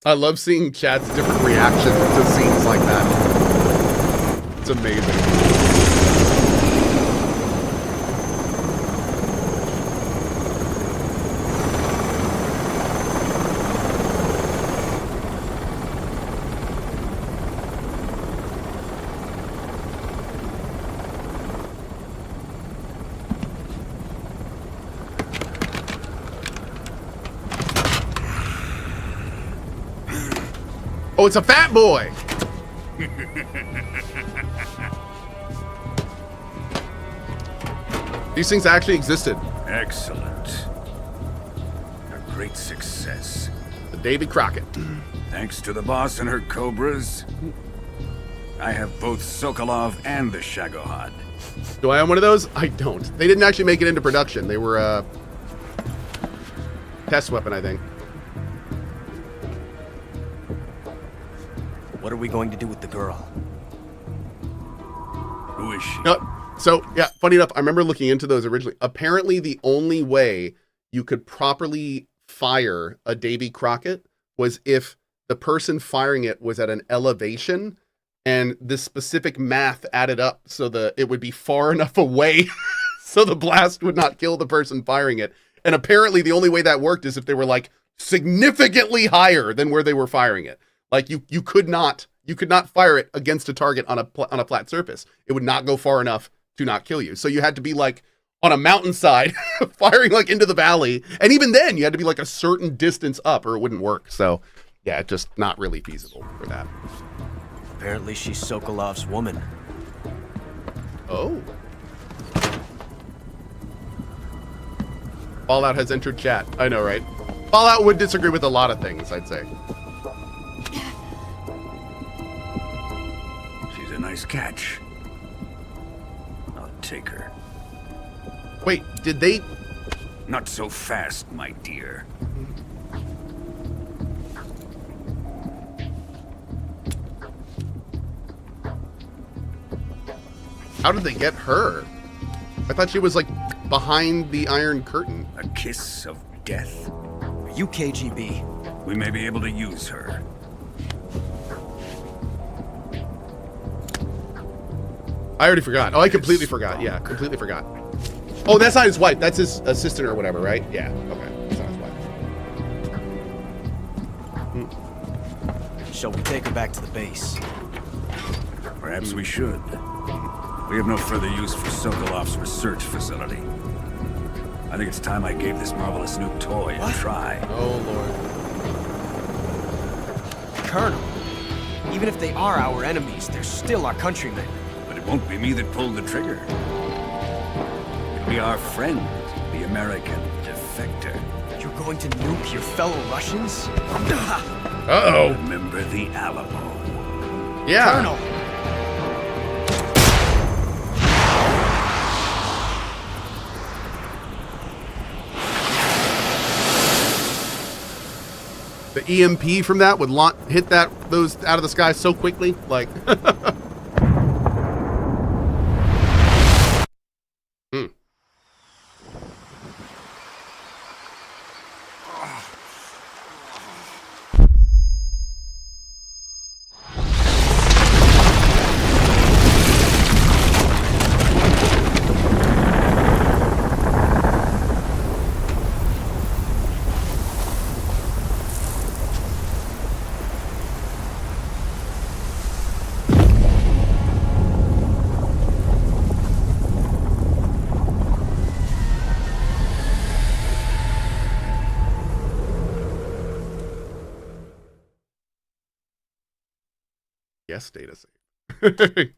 [SPEAKER 1] I love seeing chat's different reactions to scenes like that. It's amazing. Oh, it's a fat boy! These things actually existed.
[SPEAKER 16] Excellent. A great success.
[SPEAKER 1] The Davy Crockett.
[SPEAKER 16] Thanks to the boss and her cobras, I have both Sokolov and the Shagohod.
[SPEAKER 1] Do I own one of those? I don't. They didn't actually make it into production. They were a test weapon, I think.
[SPEAKER 12] What are we going to do with the girl?
[SPEAKER 16] Who is she?
[SPEAKER 1] So, yeah, funny enough, I remember looking into those originally. Apparently, the only way you could properly fire a Davy Crockett was if the person firing it was at an elevation, and this specific math added up so it would be far enough away so the blast would not kill the person firing it. And apparently, the only way that worked is if they were like significantly higher than where they were firing it. Like you could not fire it against a target on a flat surface. It would not go far enough to not kill you. So you had to be like on a mountainside firing like into the valley. And even then you had to be like a certain distance up or it wouldn't work. So yeah, just not really feasible for that.
[SPEAKER 12] Apparently she's Sokolov's woman.
[SPEAKER 1] Oh. Fallout has entered chat. I know, right? Fallout would disagree with a lot of things, I'd say.
[SPEAKER 16] She's a nice catch. I'll take her.
[SPEAKER 1] Wait, did they...
[SPEAKER 16] Not so fast, my dear.
[SPEAKER 1] How did they get her? I thought she was like behind the Iron Curtain.
[SPEAKER 16] A kiss of death.
[SPEAKER 12] Are you KGB?
[SPEAKER 16] We may be able to use her.
[SPEAKER 1] I already forgot. Oh, I completely forgot. Yeah, completely forgot. Oh, that's not his wife. That's his assistant or whatever, right? Yeah, okay. That's not his wife.
[SPEAKER 12] Shall we take her back to the base?
[SPEAKER 16] Perhaps we should. We have no further use for Sokolov's research facility. I think it's time I gave this marvelous new toy a try.
[SPEAKER 1] Oh, Lord.
[SPEAKER 12] Colonel, even if they are our enemies, they're still our countrymen.
[SPEAKER 16] But it won't be me that pulled the trigger. It'll be our friend, the American defector.
[SPEAKER 12] You're going to nuke your fellow Russians?
[SPEAKER 1] Uh-oh.
[SPEAKER 16] Remember the Alamo.
[SPEAKER 1] Yeah.
[SPEAKER 12] Colonel!
[SPEAKER 1] The EMP from that would hit those out of the sky so quickly, like. Yes, data save.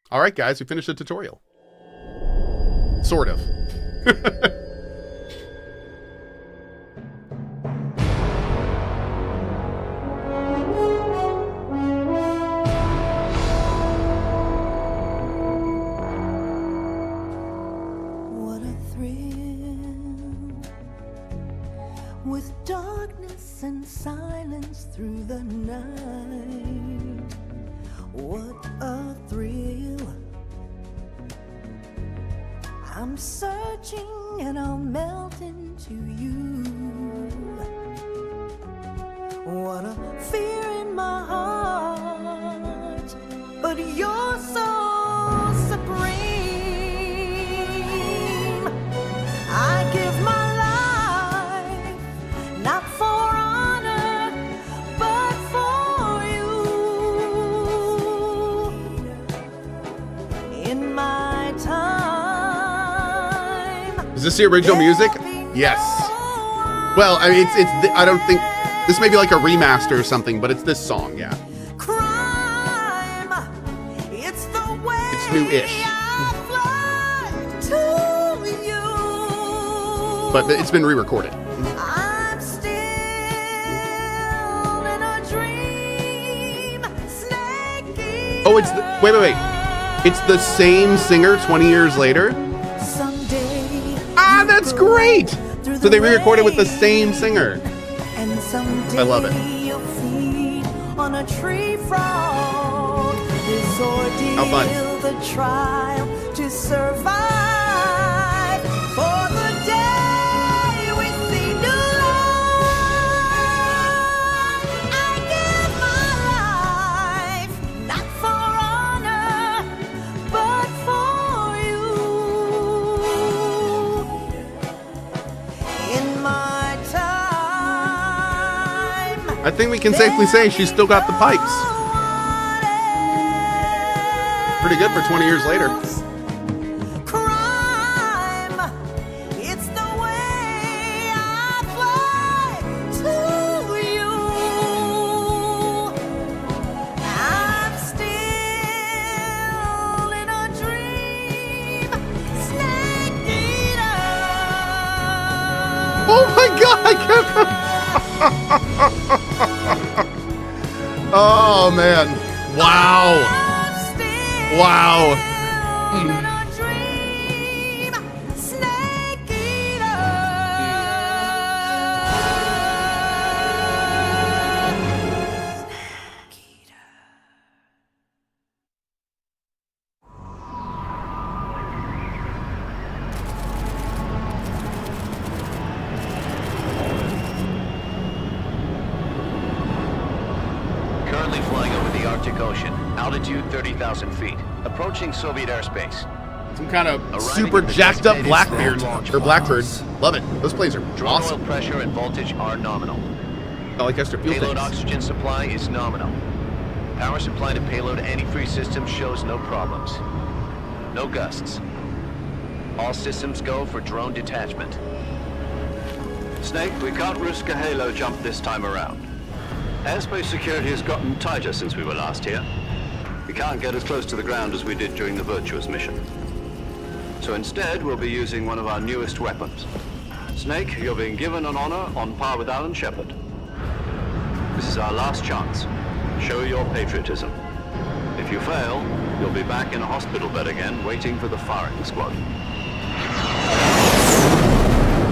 [SPEAKER 1] All right, guys, we finished the tutorial. Sort of.
[SPEAKER 17] What a thrill, with darkness and silence through the night. What a thrill. I'm searching and I'll melt into you. What a fear in my heart, but you're so supreme. I give my life, not for honor, but for you. In my time.
[SPEAKER 1] Is this the original music? Yes. Well, I mean, I don't think, this may be like a remaster or something, but it's this song, yeah. It's new-ish. But it's been re-recorded. Oh, it's the, wait. It's the same singer 20 years later? Ah, that's great! So they re-recorded with the same singer. I love it. How fun.
[SPEAKER 17] The trial to survive for the day we see new life. I give my life, not for honor, but for you. In my time,
[SPEAKER 1] I think we can safely say she's still got the pipes. Pretty good for 20 years later.
[SPEAKER 17] Crime, it's the way I fly to you. I'm still in a dream, snake eater.
[SPEAKER 1] Oh my god, I can't. Oh man. Wow. Wow.
[SPEAKER 18] Currently flying over the Arctic Ocean, altitude 30,000 feet, approaching Soviet airspace.
[SPEAKER 1] Some kind of super jacked up Blackbeard or Blackbird. Love it. Those planes are awesome.
[SPEAKER 18] Oil pressure and voltage are nominal.
[SPEAKER 1] I like extra fuel
[SPEAKER 18] Payload
[SPEAKER 1] tanks.
[SPEAKER 18] oxygen supply is nominal. Power supply to payload antifreeze system shows no problems. No gusts. All systems go for drone detachment.
[SPEAKER 4] Snake, we can't risk a halo jump this time around. Airspace security has gotten tighter since we were last here. We can't get as close to the ground as we did during the Virtuous mission. So instead, we'll be using one of our newest weapons. Snake, you're being given an honor on par with Alan Shepard. This is our last chance. Show your patriotism. If you fail, you'll be back in a hospital bed again, waiting for the firing squad.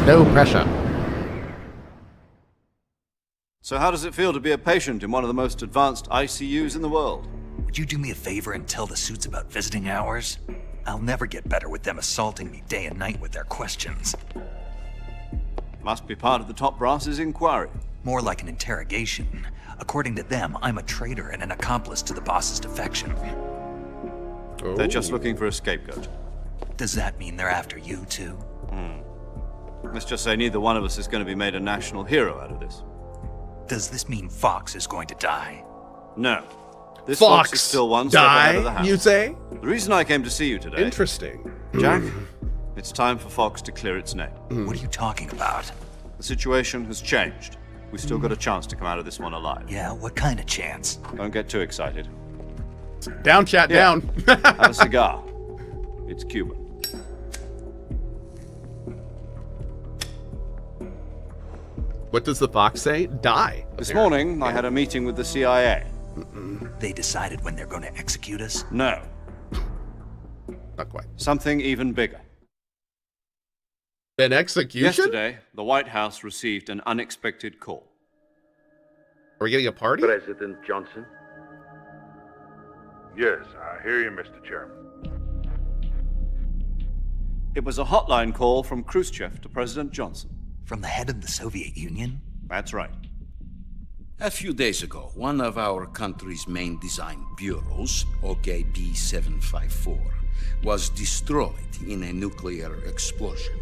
[SPEAKER 1] No pressure.
[SPEAKER 4] So how does it feel to be a patient in one of the most advanced ICUs in the world?
[SPEAKER 2] Would you do me a favor and tell the suits about visiting hours? I'll never get better with them assaulting me day and night with their questions.
[SPEAKER 4] Must be part of the top brass's inquiry.
[SPEAKER 2] More like an interrogation. According to them, I'm a traitor and an accomplice to the boss's defection.
[SPEAKER 1] Oh.
[SPEAKER 4] They're just looking for a scapegoat.
[SPEAKER 2] Does that mean they're after you too?
[SPEAKER 4] Let's just say neither one of us is going to be made a national hero out of this.
[SPEAKER 2] Does this mean Fox is going to die?
[SPEAKER 4] No. This
[SPEAKER 1] Fox
[SPEAKER 4] is still one step ahead of the house.
[SPEAKER 1] you say?
[SPEAKER 4] The reason I came to see you today...
[SPEAKER 1] Interesting.
[SPEAKER 4] Jack, it's time for Fox to clear its name.
[SPEAKER 2] What are you talking about?
[SPEAKER 4] The situation has changed. We've still got a chance to come out of this one alive.
[SPEAKER 2] Yeah, what kind of chance?
[SPEAKER 4] Don't get too excited.
[SPEAKER 1] Down, chat, down.
[SPEAKER 4] Have a cigar. It's Cuban.
[SPEAKER 1] What does the Fox say? Die.
[SPEAKER 4] This morning, I had a meeting with the CIA.
[SPEAKER 2] They decided when they're going to execute us?
[SPEAKER 4] No.
[SPEAKER 1] Not quite.
[SPEAKER 4] Something even bigger.
[SPEAKER 1] An execution?
[SPEAKER 4] Yesterday, the White House received an unexpected call.
[SPEAKER 1] Are we getting a party?
[SPEAKER 19] President Johnson? Yes, I hear you, Mr. Chairman.
[SPEAKER 4] It was a hotline call from Khrushchev to President Johnson.
[SPEAKER 2] From the head of the Soviet Union?
[SPEAKER 4] That's right.
[SPEAKER 10] A few days ago, one of our country's main design bureaus, OKB 754, was destroyed in a nuclear explosion.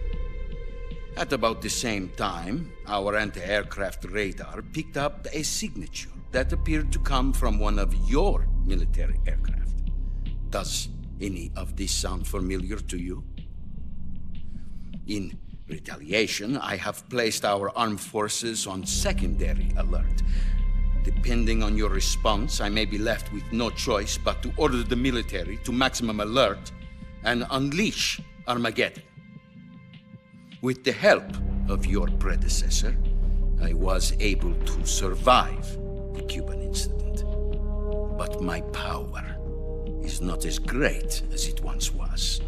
[SPEAKER 10] At about the same time, our anti-aircraft radar picked up a signature that appeared to come from one of your military aircraft. Does any of this sound familiar to you? In retaliation, I have placed our armed forces on secondary alert. Depending on your response, I may be left with no choice but to order the military to maximum alert and unleash Armageddon. With the help of your predecessor, I was able to survive the Cuban incident. But my power is not as great as it once was.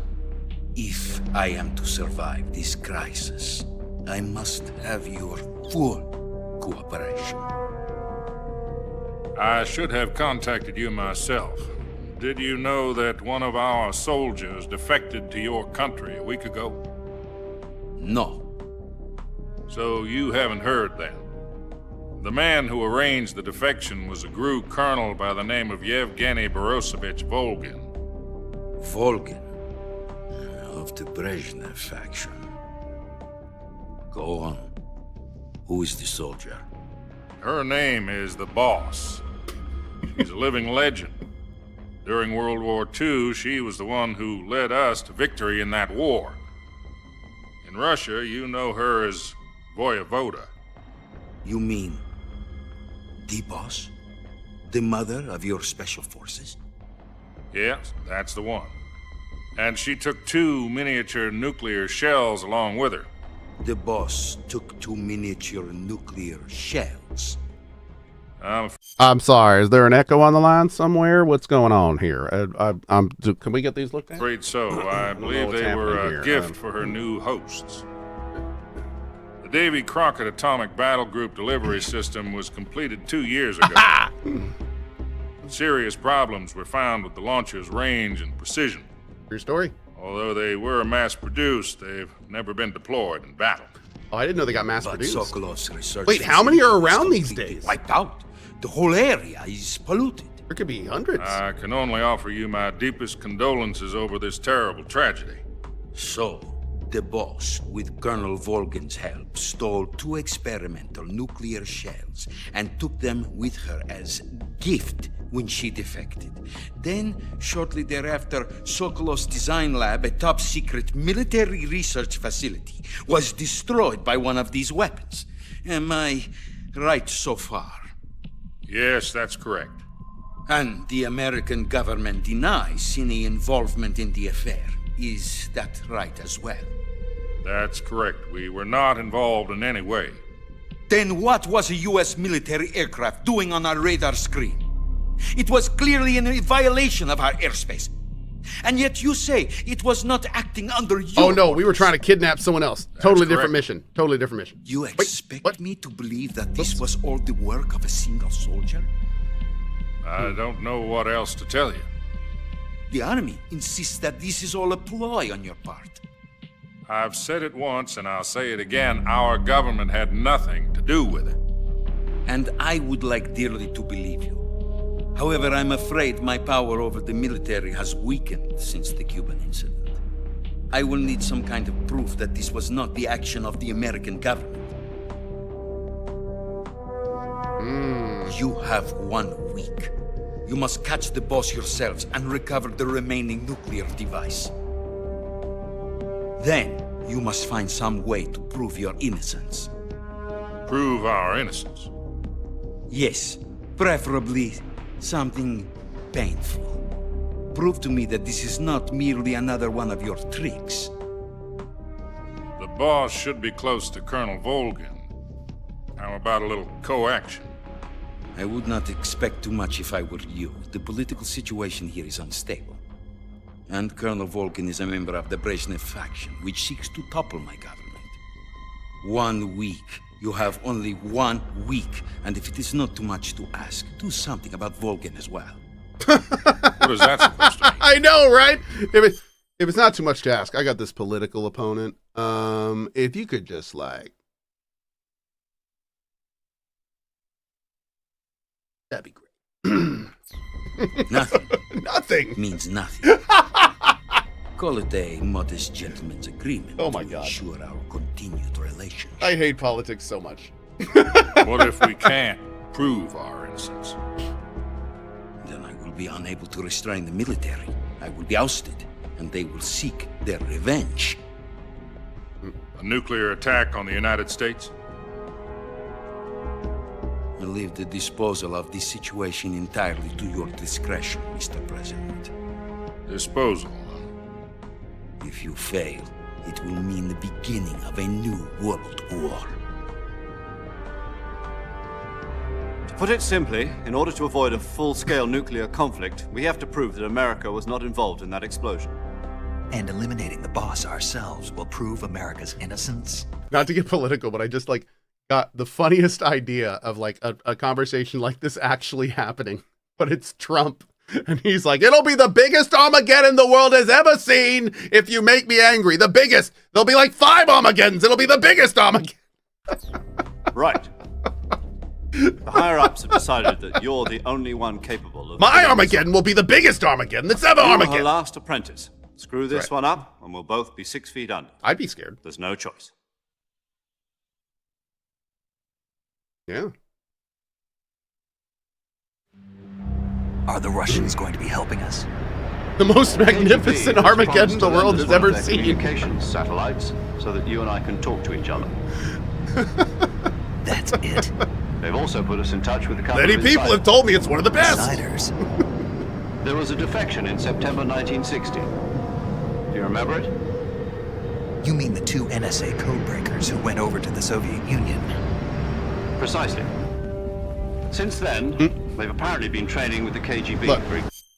[SPEAKER 10] If I am to survive this crisis, I must have your full cooperation.
[SPEAKER 20] I should have contacted you myself. Did you know that one of our soldiers defected to your country a week ago?
[SPEAKER 10] No.
[SPEAKER 20] So you haven't heard then? The man who arranged the defection was a GRU colonel by the name of Yevgeny Borosovich Volgin.
[SPEAKER 10] Volgin? Of the Brezhnev faction. Go on. Who is the soldier?
[SPEAKER 20] Her name is the Boss. She's a living legend. During World War II, she was the one who led us to victory in that war. In Russia, you know her as Voyevoda.
[SPEAKER 10] You mean the Boss? The mother of your special forces?
[SPEAKER 20] Yes, that's the one. And she took 2 miniature nuclear shells along with her.
[SPEAKER 10] The Boss took 2 miniature nuclear shells.
[SPEAKER 1] I'm sorry. Is there an echo on the line somewhere? What's going on here? Can we get these looked at?
[SPEAKER 20] Afraid so. I believe they were a gift for her new hosts. The Davy Crockett Atomic Battle Group delivery system was completed 2 years ago. Serious problems were found with the launcher's range and precision.
[SPEAKER 1] True story.
[SPEAKER 20] Although they were mass-produced, they've never been deployed in battle.
[SPEAKER 1] Oh, I didn't know they got mass-produced.
[SPEAKER 10] Sokolov's research.
[SPEAKER 1] Wait, how many are around these days?
[SPEAKER 10] Wiped out. The whole area is polluted.
[SPEAKER 1] There could be hundreds.
[SPEAKER 20] I can only offer you my deepest condolences over this terrible tragedy.
[SPEAKER 10] So, the Boss, with Colonel Volgin's help, stole 2 experimental nuclear shells and took them with her as gift when she defected. Then, shortly thereafter, Sokolov's design lab, a top-secret military research facility, was destroyed by one of these weapons. Am I right so far?
[SPEAKER 20] Yes, that's correct.
[SPEAKER 10] And the American government denies any involvement in the affair. Is that right as well?
[SPEAKER 20] That's correct. We were not involved in any way.
[SPEAKER 10] Then what was a U.S. military aircraft doing on our radar screen? It was clearly in a violation of our airspace. And yet you say it was not acting under your...
[SPEAKER 1] Oh no, we were trying to kidnap someone else. Totally different mission. Totally different mission.
[SPEAKER 10] You expect me to believe that this was all the work of a single soldier?
[SPEAKER 20] I don't know what else to tell you.
[SPEAKER 10] The army insists that this is all a ploy on your part.
[SPEAKER 20] I've said it once and I'll say it again. Our government had nothing to do with it.
[SPEAKER 10] And I would like dearly to believe you. However, I'm afraid my power over the military has weakened since the Cuban incident. I will need some kind of proof that this was not the action of the American government. You have 1 week. You must catch the Boss yourselves and recover the remaining nuclear device. Then, you must find some way to prove your innocence.
[SPEAKER 20] Prove our innocence?
[SPEAKER 10] Yes, preferably something painful. Prove to me that this is not merely another one of your tricks.
[SPEAKER 20] The Boss should be close to Colonel Volgin. How about a little co-action?
[SPEAKER 10] I would not expect too much if I were you. The political situation here is unstable. And Colonel Volgin is a member of the Brezhnev faction, which seeks to topple my government. 1 week. You have only 1 week. And if it is not too much to ask, do something about Volgin as well.
[SPEAKER 20] What is that supposed to mean?
[SPEAKER 1] I know, right? If it's not too much to ask, I got this political opponent. If you could just like That'd be great.
[SPEAKER 21] Nothing.
[SPEAKER 1] Nothing.
[SPEAKER 21] Means nothing. Call it a modest gentleman's agreement.
[SPEAKER 1] Oh my God.
[SPEAKER 21] To ensure our continued relationship.
[SPEAKER 1] I hate politics so much.
[SPEAKER 20] What if we can't prove our innocence?
[SPEAKER 21] Then I will be unable to restrain the military. I will be ousted, and they will seek their revenge.
[SPEAKER 20] A nuclear attack on the United States?
[SPEAKER 21] I leave the disposal of this situation entirely to your discretion, Mr. President.
[SPEAKER 20] Disposal?
[SPEAKER 21] If you fail, it will mean the beginning of a new world war.
[SPEAKER 4] To put it simply, in order to avoid a full-scale nuclear conflict, we have to prove that America was not involved in that explosion.
[SPEAKER 2] And eliminating the boss ourselves will prove America's innocence?
[SPEAKER 1] Not to get political, but I just got the funniest idea of a conversation like this actually happening. But it's Trump. And he's like, it'll be the biggest Armageddon the world has ever seen if you make me angry. The biggest. There'll be 5 Armageddons. It'll be the biggest Armageddon.
[SPEAKER 4] Right. The higher-ups have decided that you're the only one capable of...
[SPEAKER 1] My Armageddon will be the biggest Armageddon that's ever Armageddon.
[SPEAKER 4] You're her last apprentice. Screw this one up, and we'll both be 6 feet under.
[SPEAKER 1] I'd be scared.
[SPEAKER 4] There's no choice.
[SPEAKER 1] Yeah.
[SPEAKER 2] Are the Russians going to be helping us?
[SPEAKER 1] The most magnificent Armageddon the world has ever seen.
[SPEAKER 3] Communications satellites, so that you and I can talk to each other.
[SPEAKER 2] That's it.
[SPEAKER 3] They've also put us in touch with the company.
[SPEAKER 1] Many people have told me it's one of the best.
[SPEAKER 2] Insiders.
[SPEAKER 3] There was a defection in September 1960. Do you remember it?
[SPEAKER 2] You mean the 2 NSA codebreakers who went over to the Soviet Union?
[SPEAKER 3] Precisely. Since then, they've apparently been training with the KGB.
[SPEAKER 1] Look,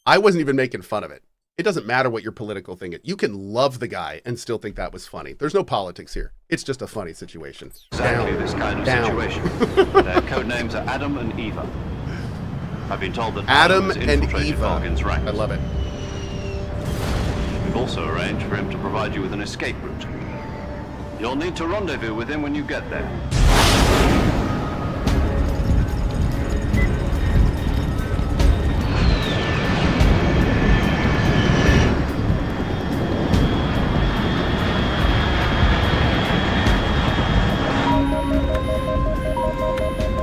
[SPEAKER 1] I wasn't even making fun of it. It doesn't matter what your political thing is. You can love the guy and still think that was funny. There's no politics here. It's just a funny situation.
[SPEAKER 3] Exactly this kind of situation. Their code names are Adam and Eva. I've been told that
[SPEAKER 1] Adam
[SPEAKER 3] has
[SPEAKER 1] and
[SPEAKER 3] infiltrated
[SPEAKER 1] Eva.
[SPEAKER 3] Vulcan's ranks.
[SPEAKER 1] I love it.
[SPEAKER 3] We've also arranged for him to provide you with an escape route. You'll need to rendezvous with him when you get there.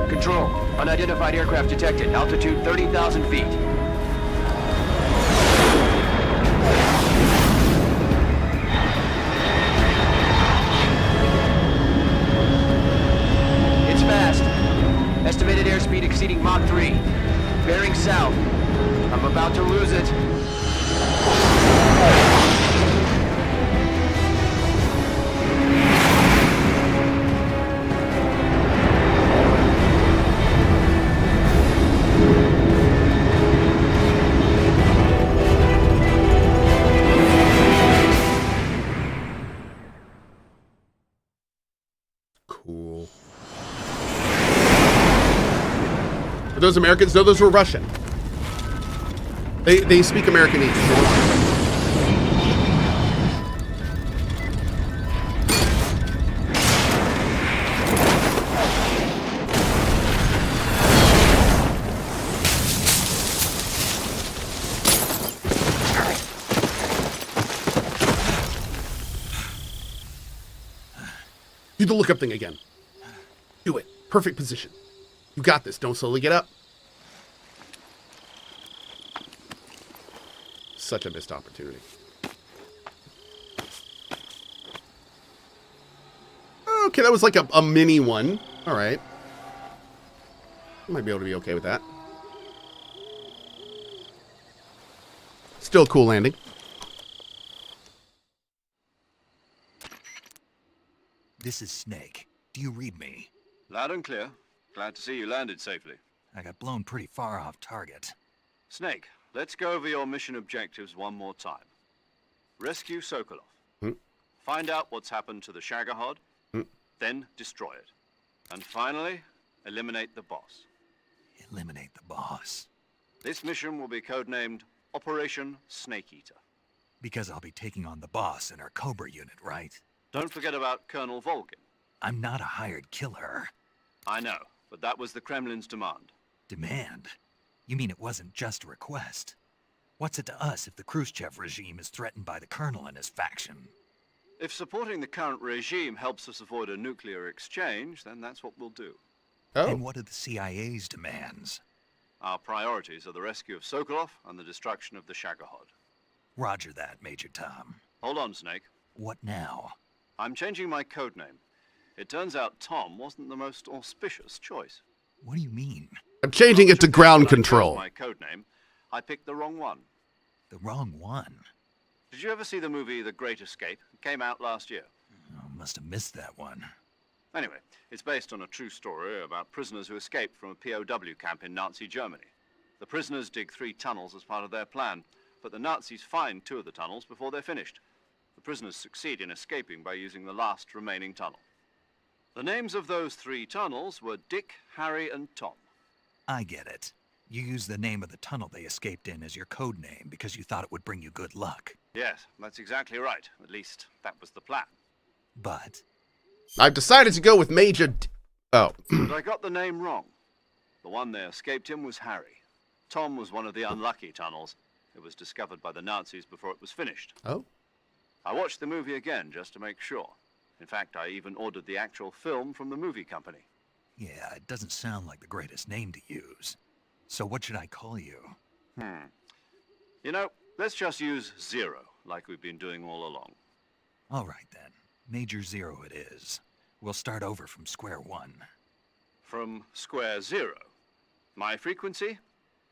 [SPEAKER 22] Control. Unidentified aircraft detected. Altitude 30,000 feet. It's fast. Estimated airspeed exceeding Mach 3. Bearing south. I'm about to lose it.
[SPEAKER 1] Cool. Are those Americans? No, those were Russian. They speak Americanese. Do the look-up thing again. Do it. Perfect position. You got this. Don't slowly get up. Such a missed opportunity. Okay, that was like a mini one. All right. I might be able to be okay with that. Still a cool landing.
[SPEAKER 2] This is Snake. Do you read me?
[SPEAKER 4] Loud and clear. Glad to see you landed safely.
[SPEAKER 2] I got blown pretty far off target.
[SPEAKER 4] Snake, let's go over your mission objectives one more time. Rescue Sokolov. Find out what's happened to the Shagohod. Then destroy it. And finally, eliminate the boss.
[SPEAKER 2] Eliminate the boss.
[SPEAKER 4] This mission will be codenamed Operation Snake Eater.
[SPEAKER 2] Because I'll be taking on the boss in our Cobra unit, right?
[SPEAKER 4] Don't forget about Colonel Volgin.
[SPEAKER 2] I'm not a hired killer.
[SPEAKER 4] I know, but that was the Kremlin's demand.
[SPEAKER 2] Demand? You mean it wasn't just a request? What's it to us if the Khrushchev regime is threatened by the Colonel and his faction?
[SPEAKER 4] If supporting the current regime helps us avoid a nuclear exchange, then that's what we'll do.
[SPEAKER 1] Oh.
[SPEAKER 2] And what are the CIA's demands?
[SPEAKER 4] Our priorities are the rescue of Sokolov and the destruction of the Shagohod.
[SPEAKER 2] Roger that, Major Tom.
[SPEAKER 4] Hold on, Snake.
[SPEAKER 2] What now?
[SPEAKER 4] I'm changing my code name. It turns out Tom wasn't the most auspicious choice.
[SPEAKER 2] What do you mean?
[SPEAKER 1] I'm changing it to ground control.
[SPEAKER 4] My code name. I picked the wrong one.
[SPEAKER 2] The wrong one?
[SPEAKER 4] Did you ever see the movie The Great Escape? It came out last year.
[SPEAKER 2] Oh, must have missed that one.
[SPEAKER 4] Anyway, it's based on a true story about prisoners who escaped from a POW camp in Nazi Germany. The prisoners dig 3 tunnels as part of their plan, but the Nazis find 2 of the tunnels before they're finished. The prisoners succeed in escaping by using the last remaining tunnel. The names of those 3 tunnels were Dick, Harry, and Tom.
[SPEAKER 2] I get it. You used the name of the tunnel they escaped in as your code name because you thought it would bring you good luck.
[SPEAKER 4] Yes, that's exactly right. At least, that was the plan.
[SPEAKER 2] But?
[SPEAKER 1] I've decided to go with Major Oh.
[SPEAKER 4] But I got the name wrong. The one they escaped in was Harry. Tom was one of the unlucky tunnels. It was discovered by the Nazis before it was finished.
[SPEAKER 1] Oh?
[SPEAKER 4] I watched the movie again just to make sure. In fact, I even ordered the actual film from the movie company.
[SPEAKER 2] Yeah, it doesn't sound like the greatest name to use. So what should I call you?
[SPEAKER 4] You know, let's just use Zero, like we've been doing all along.
[SPEAKER 2] All right, then. Major Zero it is. We'll start over from square one.
[SPEAKER 4] From square zero. My frequency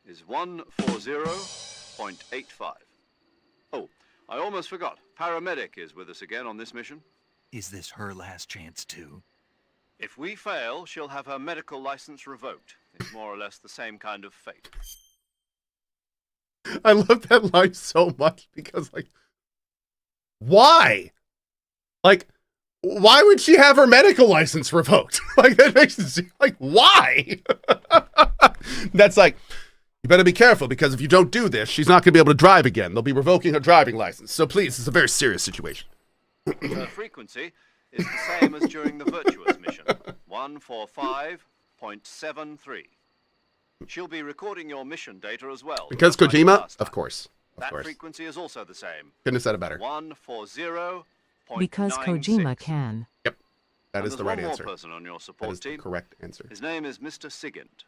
[SPEAKER 4] is 140.85. Oh, I almost forgot. Paramedic is with us again on this mission.
[SPEAKER 2] Is this her last chance, too?
[SPEAKER 4] If we fail, she'll have her medical license revoked. It's more or less the same kind of fate.
[SPEAKER 1] I love that line so much because, like, why? Like, why would she have her medical license revoked? Like, that makes it seem like, why? That's like, you better be careful because if you don't do this, she's not going to be able to drive again. They'll be revoking her driving license. So please, it's a very serious situation.
[SPEAKER 4] Her frequency is the same as during the Virtuous mission, 145.73. She'll be recording your mission data as well.
[SPEAKER 1] Because Kojima? Of course. Of
[SPEAKER 4] that
[SPEAKER 1] course.
[SPEAKER 4] frequency is also the same.
[SPEAKER 1] Couldn't have said it better.
[SPEAKER 4] 140.96.
[SPEAKER 6] Because Kojima can.
[SPEAKER 1] Yep. That is the right answer.
[SPEAKER 4] There's one more person on your support
[SPEAKER 1] that is
[SPEAKER 4] team.
[SPEAKER 1] The correct answer.
[SPEAKER 4] His name is Mr. Sigint.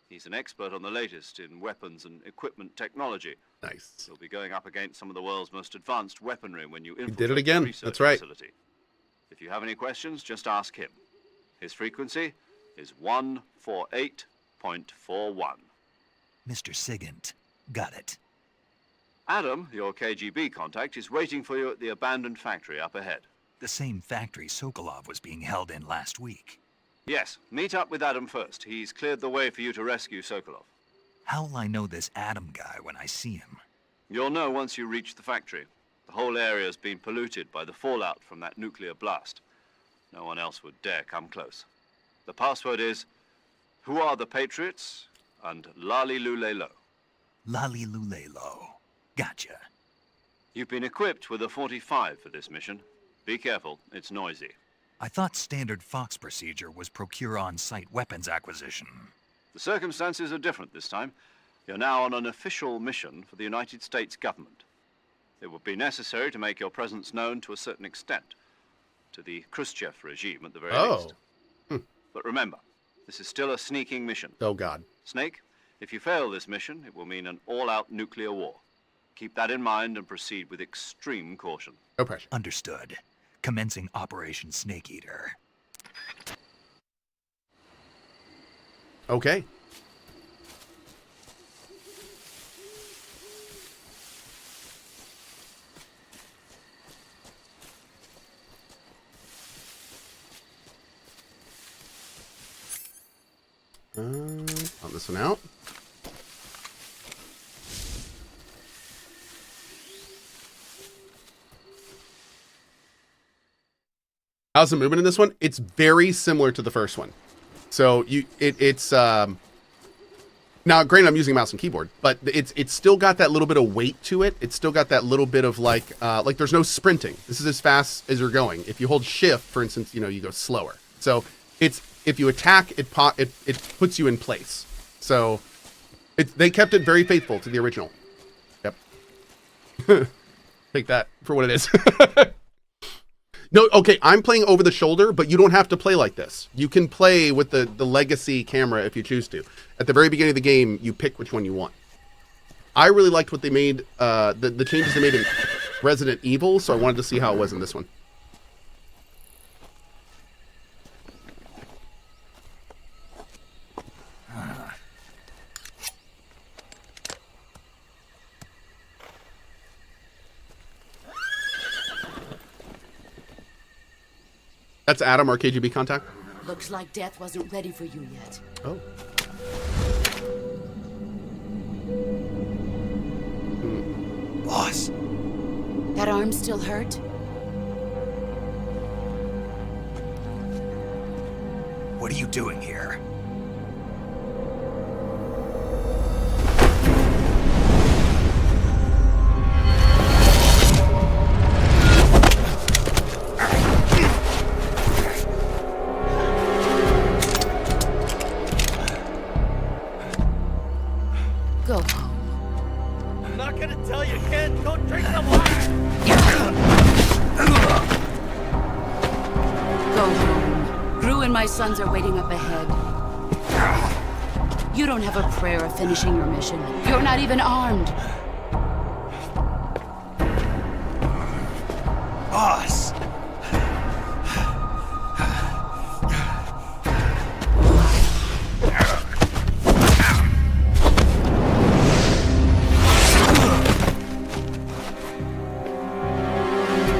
[SPEAKER 4] He's an expert on the latest in weapons and equipment technology.
[SPEAKER 1] Nice.
[SPEAKER 4] He'll be going up against some of the world's most advanced weaponry when you infiltrate
[SPEAKER 1] did it again.
[SPEAKER 4] the research
[SPEAKER 1] That's right.
[SPEAKER 4] facility. If you have any questions, just ask him. His frequency is 148.41.
[SPEAKER 2] Mr. Sigint. Got it.
[SPEAKER 4] Adam, your KGB contact, is waiting for you at the abandoned factory up ahead.
[SPEAKER 2] The same factory Sokolov was being held in last week.
[SPEAKER 4] Yes, meet up with Adam first. He's cleared the way for you to rescue Sokolov.
[SPEAKER 2] How'll I know this Adam guy when I see him?
[SPEAKER 4] You'll know once you reach the factory. The whole area's been polluted by the fallout from that nuclear blast. No one else would dare come close. The password is, "Who are the Patriots?" and "Lali Lulelo."
[SPEAKER 2] Lali Lulelo. Gotcha.
[SPEAKER 4] You've been equipped with a 45 for this mission. Be careful, it's noisy.
[SPEAKER 2] I thought standard Fox procedure was procure on-site weapons acquisition.
[SPEAKER 4] The circumstances are different this time. You're now on an official mission for the United States government. It would be necessary to make your presence known to a certain extent. To the Khrushchev regime at the very least. But remember, this is still a sneaking mission.
[SPEAKER 1] Oh, God.
[SPEAKER 4] Snake, if you fail this mission, it will mean an all-out nuclear war. Keep that in mind and proceed with extreme caution.
[SPEAKER 1] No pressure.
[SPEAKER 2] Understood. Commencing Operation Snake Eater.
[SPEAKER 1] Okay. On this one out. How's the movement in this one? It's very similar to the first one. So it's now granted I'm using mouse and keyboard, but it's still got that little bit of weight to it. It's still got that little bit of like there's no sprinting. This is as fast as you're going. If you hold shift, for instance, you go slower. So it's if you attack, it puts you in place. So they kept it very faithful to the original. Yep. Take that for what it is. No, okay, I'm playing over the shoulder, but you don't have to play like this. You can play with the legacy camera if you choose to. At the very beginning of the game, you pick which one you want. I really liked what they made, the changes they made in Resident Evil, so I wanted to see how it was in this one. That's Adam, our KGB contact.
[SPEAKER 15] Looks like death wasn't ready for you yet.
[SPEAKER 1] Oh.
[SPEAKER 2] Boss.
[SPEAKER 15] That arm still hurt?
[SPEAKER 2] What are you doing here?
[SPEAKER 15] Go home.
[SPEAKER 11] I'm not gonna tell you, kid. Don't drink the water.
[SPEAKER 15] Go home. Gru and my sons are waiting up ahead. You don't have a prayer of finishing your mission. You're not even armed.
[SPEAKER 2] Boss.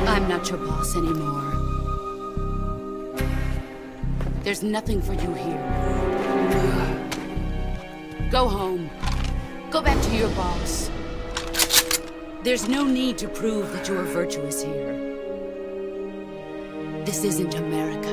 [SPEAKER 15] I'm not your boss anymore. There's nothing for you here. Go home. Go back to your boss. There's no need to prove that you are virtuous here. This isn't America.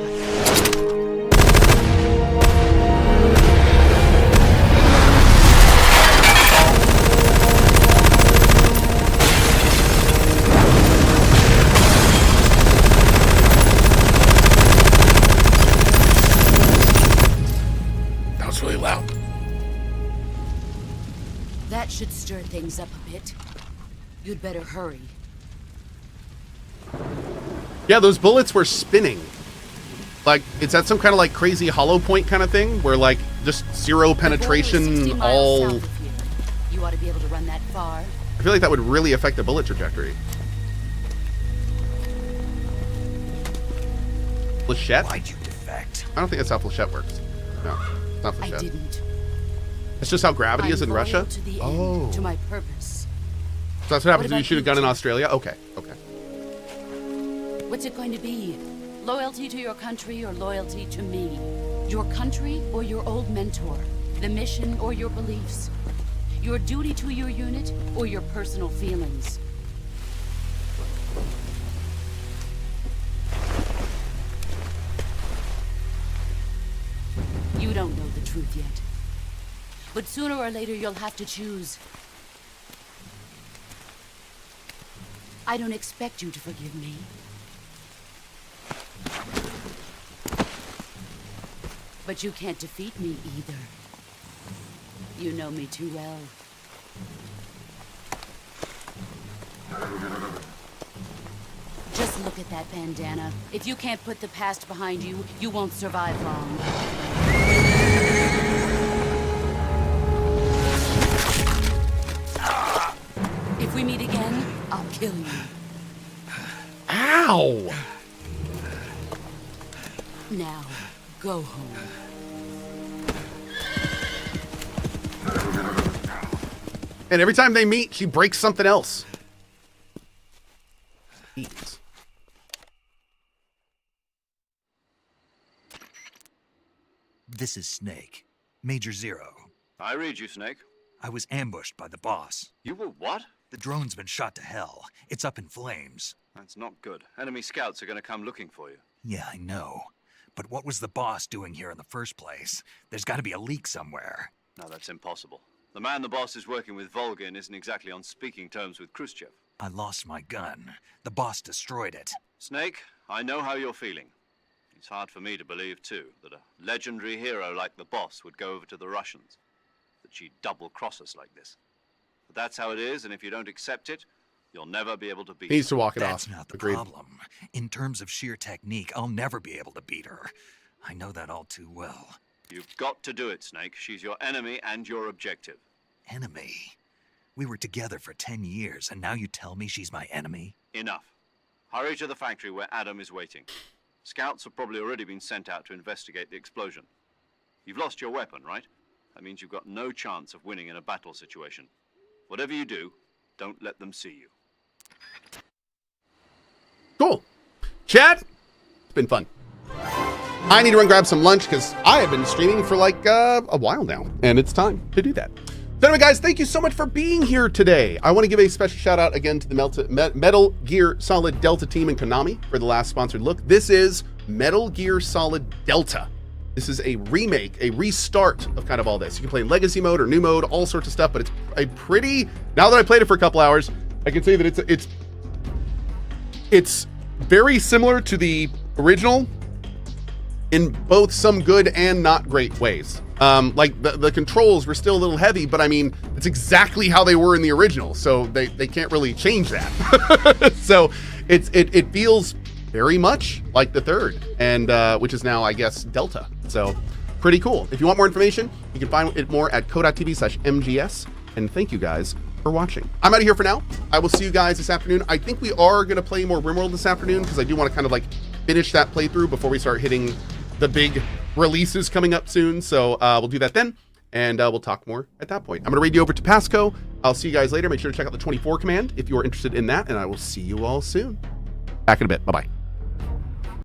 [SPEAKER 10] That was really loud.
[SPEAKER 15] That should stir things up a bit. You'd better hurry.
[SPEAKER 1] Yeah, those bullets were spinning. Like, is that some kind of like crazy hollow point kind of thing? Where like just zero penetration all...
[SPEAKER 15] South of here. You ought to be able to run that far.
[SPEAKER 1] I feel like that would really affect the bullet trajectory. Flechette?
[SPEAKER 2] Why'd you defect?
[SPEAKER 1] I don't think that's how Flechette works. No, it's not Flechette.
[SPEAKER 15] I didn't.
[SPEAKER 1] It's just how gravity is in
[SPEAKER 15] I'm
[SPEAKER 1] Russia?
[SPEAKER 15] loyal to the end, to my purpose.
[SPEAKER 1] So that's what happens
[SPEAKER 15] What
[SPEAKER 1] when you
[SPEAKER 15] about
[SPEAKER 1] shoot a
[SPEAKER 15] you,
[SPEAKER 1] gun in
[SPEAKER 15] Chief?
[SPEAKER 1] Australia? Okay, okay.
[SPEAKER 15] What's it going to be? Loyalty to your country or loyalty to me? Your country or your old mentor? The mission or your beliefs? Your duty to your unit or your personal feelings? You don't know the truth yet. But sooner or later you'll have to choose. I don't expect you to forgive me. But you can't defeat me either. You know me too well. Just look at that bandana. If you can't put the past behind you, you won't survive long. If we meet again, I'll kill you.
[SPEAKER 1] Ow!
[SPEAKER 15] Now, go home.
[SPEAKER 1] And every time they meet, she breaks something else. Jeez.
[SPEAKER 2] This is Snake. Major Zero.
[SPEAKER 4] I read you, Snake.
[SPEAKER 2] I was ambushed by the boss.
[SPEAKER 4] You were what?
[SPEAKER 2] The drone's been shot to hell. It's up in flames.
[SPEAKER 4] That's not good. Enemy scouts are going to come looking for you.
[SPEAKER 2] Yeah, I know. But what was the boss doing here in the first place? There's got to be a leak somewhere.
[SPEAKER 4] No, that's impossible. The man the boss is working with, Volgin, isn't exactly on speaking terms with Khrushchev.
[SPEAKER 2] I lost my gun. The boss destroyed it.
[SPEAKER 4] Snake, I know how you're feeling. It's hard for me to believe, too, that a legendary hero like the boss would go over to the Russians. that she'd double-cross us like this. But that's how it is, and if you don't accept it, you'll never be able to beat her.
[SPEAKER 1] He needs to walk it
[SPEAKER 2] That's
[SPEAKER 1] off.
[SPEAKER 2] not the
[SPEAKER 1] Agreed.
[SPEAKER 2] problem. In terms of sheer technique, I'll never be able to beat her. I know that all too well.
[SPEAKER 4] You've got to do it, Snake. She's your enemy and your objective.
[SPEAKER 2] Enemy? We were together for 10 years, and now you tell me she's my enemy?
[SPEAKER 4] Enough. Hurry to the factory where Adam is waiting. Scouts have probably already been sent out to investigate the explosion. You've lost your weapon, right? That means you've got no chance of winning in a battle situation. Whatever you do, don't let them see you.
[SPEAKER 1] Cool. Chat, it's been fun. I need to run grab some lunch because I have been streaming for like a while now, and it's time to do that. So anyway, guys, thank you so much for being here today. I want to give a special shout out again to the Metal Gear Solid Delta team and Konami for the last sponsored look. This is Metal Gear Solid Delta. This is a remake, a restart of kind of all this. You can play in legacy mode or new mode, all sorts of stuff, but it's a pretty, now that I played it for a couple hours, I can say that it's very similar to the original in both some good and not great ways. Like the controls were still a little heavy, but I mean, it's exactly how they were in the original, so they can't really change that. So it feels very much like the third, and which is now, I guess, Delta. So pretty cool. If you want more information, you can find it more at cohh.tv/MGS. And thank you guys for watching. I'm out of here for now. I will see you guys this afternoon. I think we are going to play more RimWorld this afternoon because I do want to kind of like finish that playthrough before we start hitting the big releases coming up soon. So we'll do that then, and we'll talk more at that point. I'm going to raid you over to Pasco. I'll see you guys later. Make sure to check out the 24 command if you are interested in that, and I will see you all soon. Back in a bit. Bye-bye.